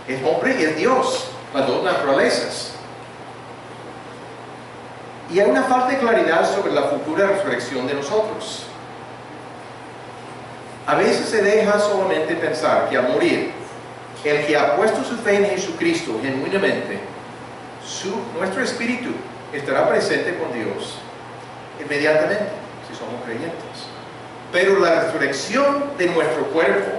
Es hombre y es Dios, las dos naturalezas. Y hay una falta de claridad sobre la futura resurrección de nosotros. A veces se deja solamente pensar que al morir, el que ha puesto su fe en Jesucristo genuinamente, nuestro espíritu estará presente con Dios inmediatamente, si somos creyentes. Pero la resurrección de nuestro cuerpo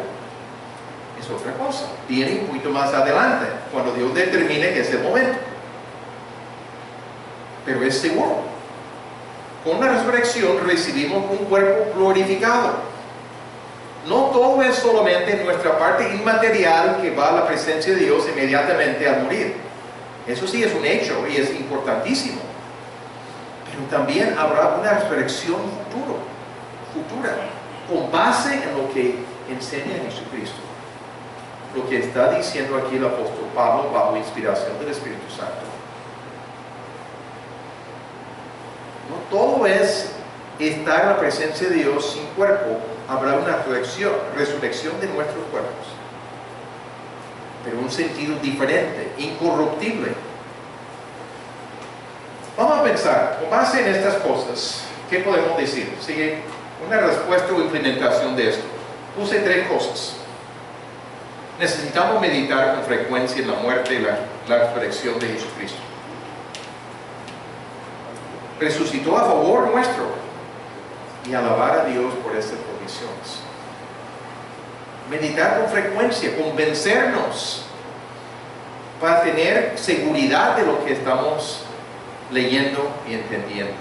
es otra cosa. Viene un poquito más adelante, cuando Dios determine que es el momento. Pero es seguro. Con la resurrección recibimos un cuerpo glorificado. No todo es solamente nuestra parte inmaterial que va a la presencia de Dios inmediatamente al morir. Eso sí es un hecho y es importantísimo. Pero también habrá una resurrección futura, con base en lo que enseña Jesucristo. Lo que está diciendo aquí el apóstol Pablo bajo inspiración del Espíritu Santo. No todo es estar en la presencia de Dios sin cuerpo. Habrá una resurrección de nuestros cuerpos, pero en un sentido diferente, incorruptible. Vamos a pensar, con base en estas cosas, ¿qué podemos decir? Sigue una respuesta o implementación de esto. Puse 3 cosas. Necesitamos meditar con frecuencia en la muerte y la resurrección de Jesucristo. Resucitó a favor nuestro. Y alabar a Dios por estas provisiones. Meditar con frecuencia, convencernos para tener seguridad de lo que estamos leyendo y entendiendo.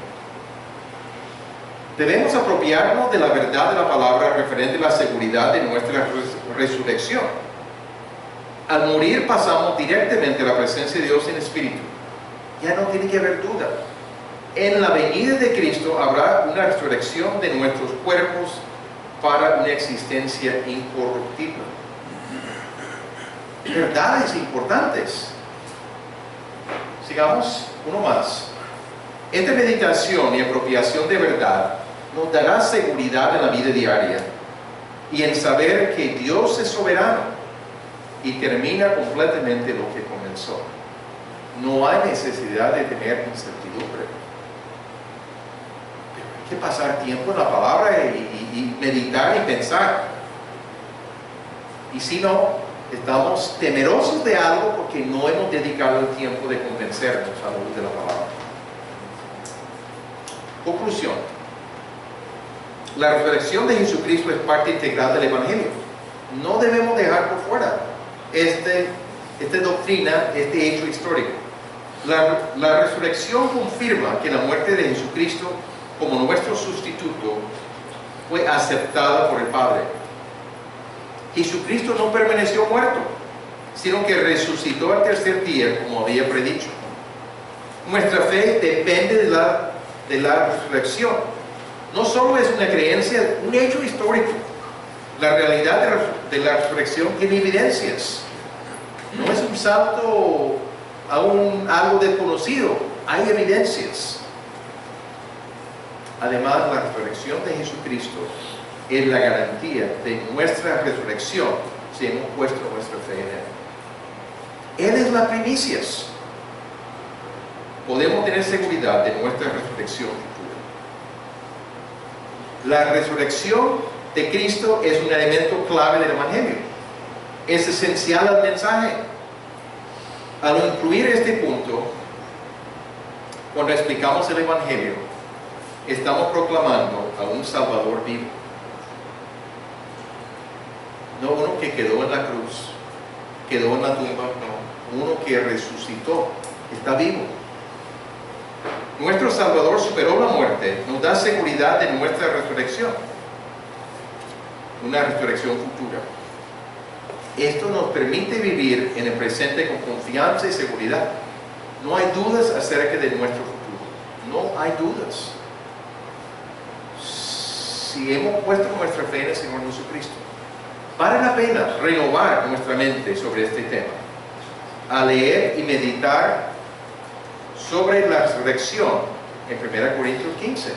Debemos apropiarnos de la verdad de la palabra referente a la seguridad de nuestra resurrección. Al morir pasamos directamente a la presencia de Dios en espíritu. Ya no tiene que haber duda. En la venida de Cristo habrá una resurrección de nuestros cuerpos para una existencia incorruptible. Verdades importantes. Sigamos, uno más. Esta meditación y apropiación de verdad nos dará seguridad en la vida diaria y en saber que Dios es soberano y termina completamente lo que comenzó. No hay necesidad de tener incertidumbre. Que pasar tiempo en la palabra y meditar y pensar. Y si no, estamos temerosos de algo porque no hemos dedicado el tiempo de convencernos a la luz de la palabra. Conclusión. La resurrección de Jesucristo es parte integral del Evangelio. No debemos dejar por fuera esta doctrina, este hecho histórico. La resurrección confirma que la muerte de Jesucristo como nuestro sustituto fue aceptada por el Padre. Jesucristo no permaneció muerto, sino que resucitó al tercer día, como había predicho. Nuestra fe depende de la resurrección. No solo es una creencia, un hecho histórico. La realidad de la resurrección tiene evidencias. No es un salto a algo desconocido. Hay evidencias. Además, la resurrección de Jesucristo es la garantía de nuestra resurrección si hemos puesto nuestra fe en Él. Él es la primicia. Podemos tener seguridad de nuestra resurrección futura. La resurrección de Cristo es un elemento clave del Evangelio. Es esencial al mensaje. Al incluir este punto, cuando explicamos el Evangelio, estamos proclamando a un Salvador vivo. No uno que quedó en la cruz, quedó en la tumba, no. Uno que resucitó, está vivo. Nuestro Salvador superó la muerte, nos da seguridad de nuestra resurrección. Una resurrección futura. Esto nos permite vivir en el presente con confianza y seguridad. No hay dudas acerca de nuestro futuro. No hay dudas. Si hemos puesto nuestra fe en el Señor Jesucristo, vale la pena renovar nuestra mente sobre este tema, a leer y meditar sobre la resurrección en 1 Corintios 15.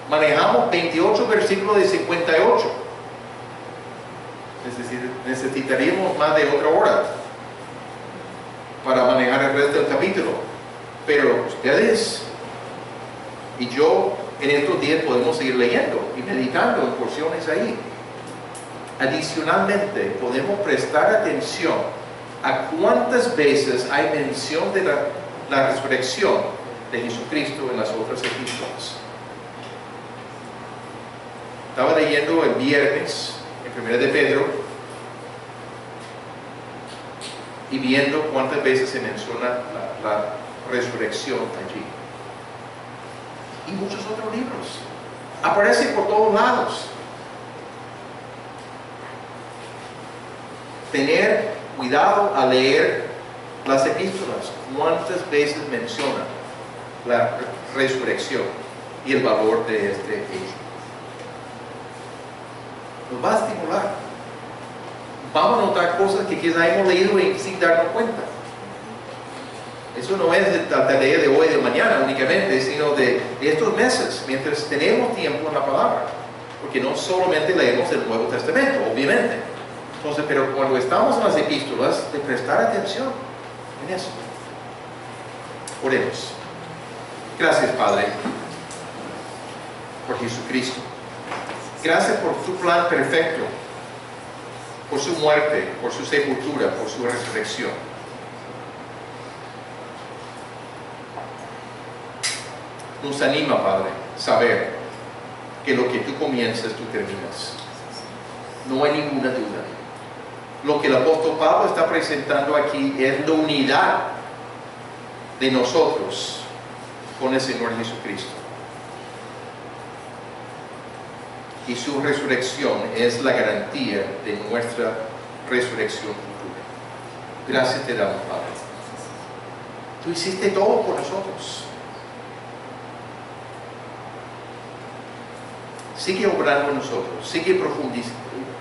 Manejamos 28 versículos de 58. Necesitaríamos más de otra hora para manejar el resto del capítulo. Pero ustedes y yo en estos días podemos seguir leyendo y meditando en porciones ahí. Adicionalmente, podemos prestar atención a cuántas veces hay mención de la resurrección de Jesucristo en las otras epístolas. Estaba leyendo el viernes en 1 de Pedro y viendo cuántas veces se menciona la resurrección allí. Y muchos otros libros. Aparecen por todos lados. Tener cuidado al leer las epístolas. Cuántas veces menciona la resurrección y el valor de este hecho. Nos va a estimular. Vamos a notar cosas que quizá hemos leído sin darnos cuenta. Eso no es de la tarea de hoy, de mañana únicamente, sino de estos meses, mientras tenemos tiempo en la palabra. Porque no solamente leemos el Nuevo Testamento, obviamente. Entonces, pero cuando estamos en las epístolas, de prestar atención en eso. Oremos. Gracias, Padre, por Jesucristo. Gracias por su plan perfecto, por su muerte, por su sepultura, por su resurrección. Nos anima, Padre, saber que lo que tú comienzas, tú terminas. No hay ninguna duda. Lo que el apóstol Pablo está presentando aquí es la unidad de nosotros con el Señor Jesucristo. Y su resurrección es la garantía de nuestra resurrección futura. Gracias te damos, Padre. Tú hiciste todo por nosotros. Sigue obrando en nosotros, sigue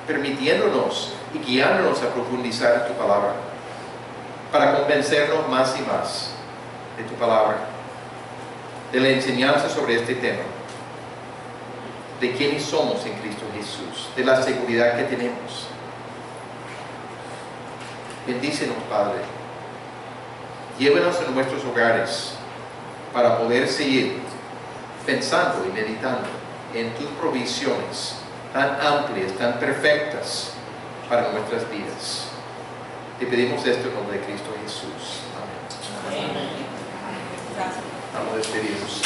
permitiéndonos y guiándonos a profundizar en tu palabra, para convencernos más y más de tu palabra, de la enseñanza sobre este tema, de quiénes somos en Cristo Jesús, de la seguridad que tenemos. Bendícenos, Padre. Llévenos a nuestros hogares para poder seguir pensando y meditando en tus provisiones tan amplias, tan perfectas para nuestras vidas. Te pedimos esto en nombre de Cristo Jesús. Amén. Gracias. Vamos a despedirnos.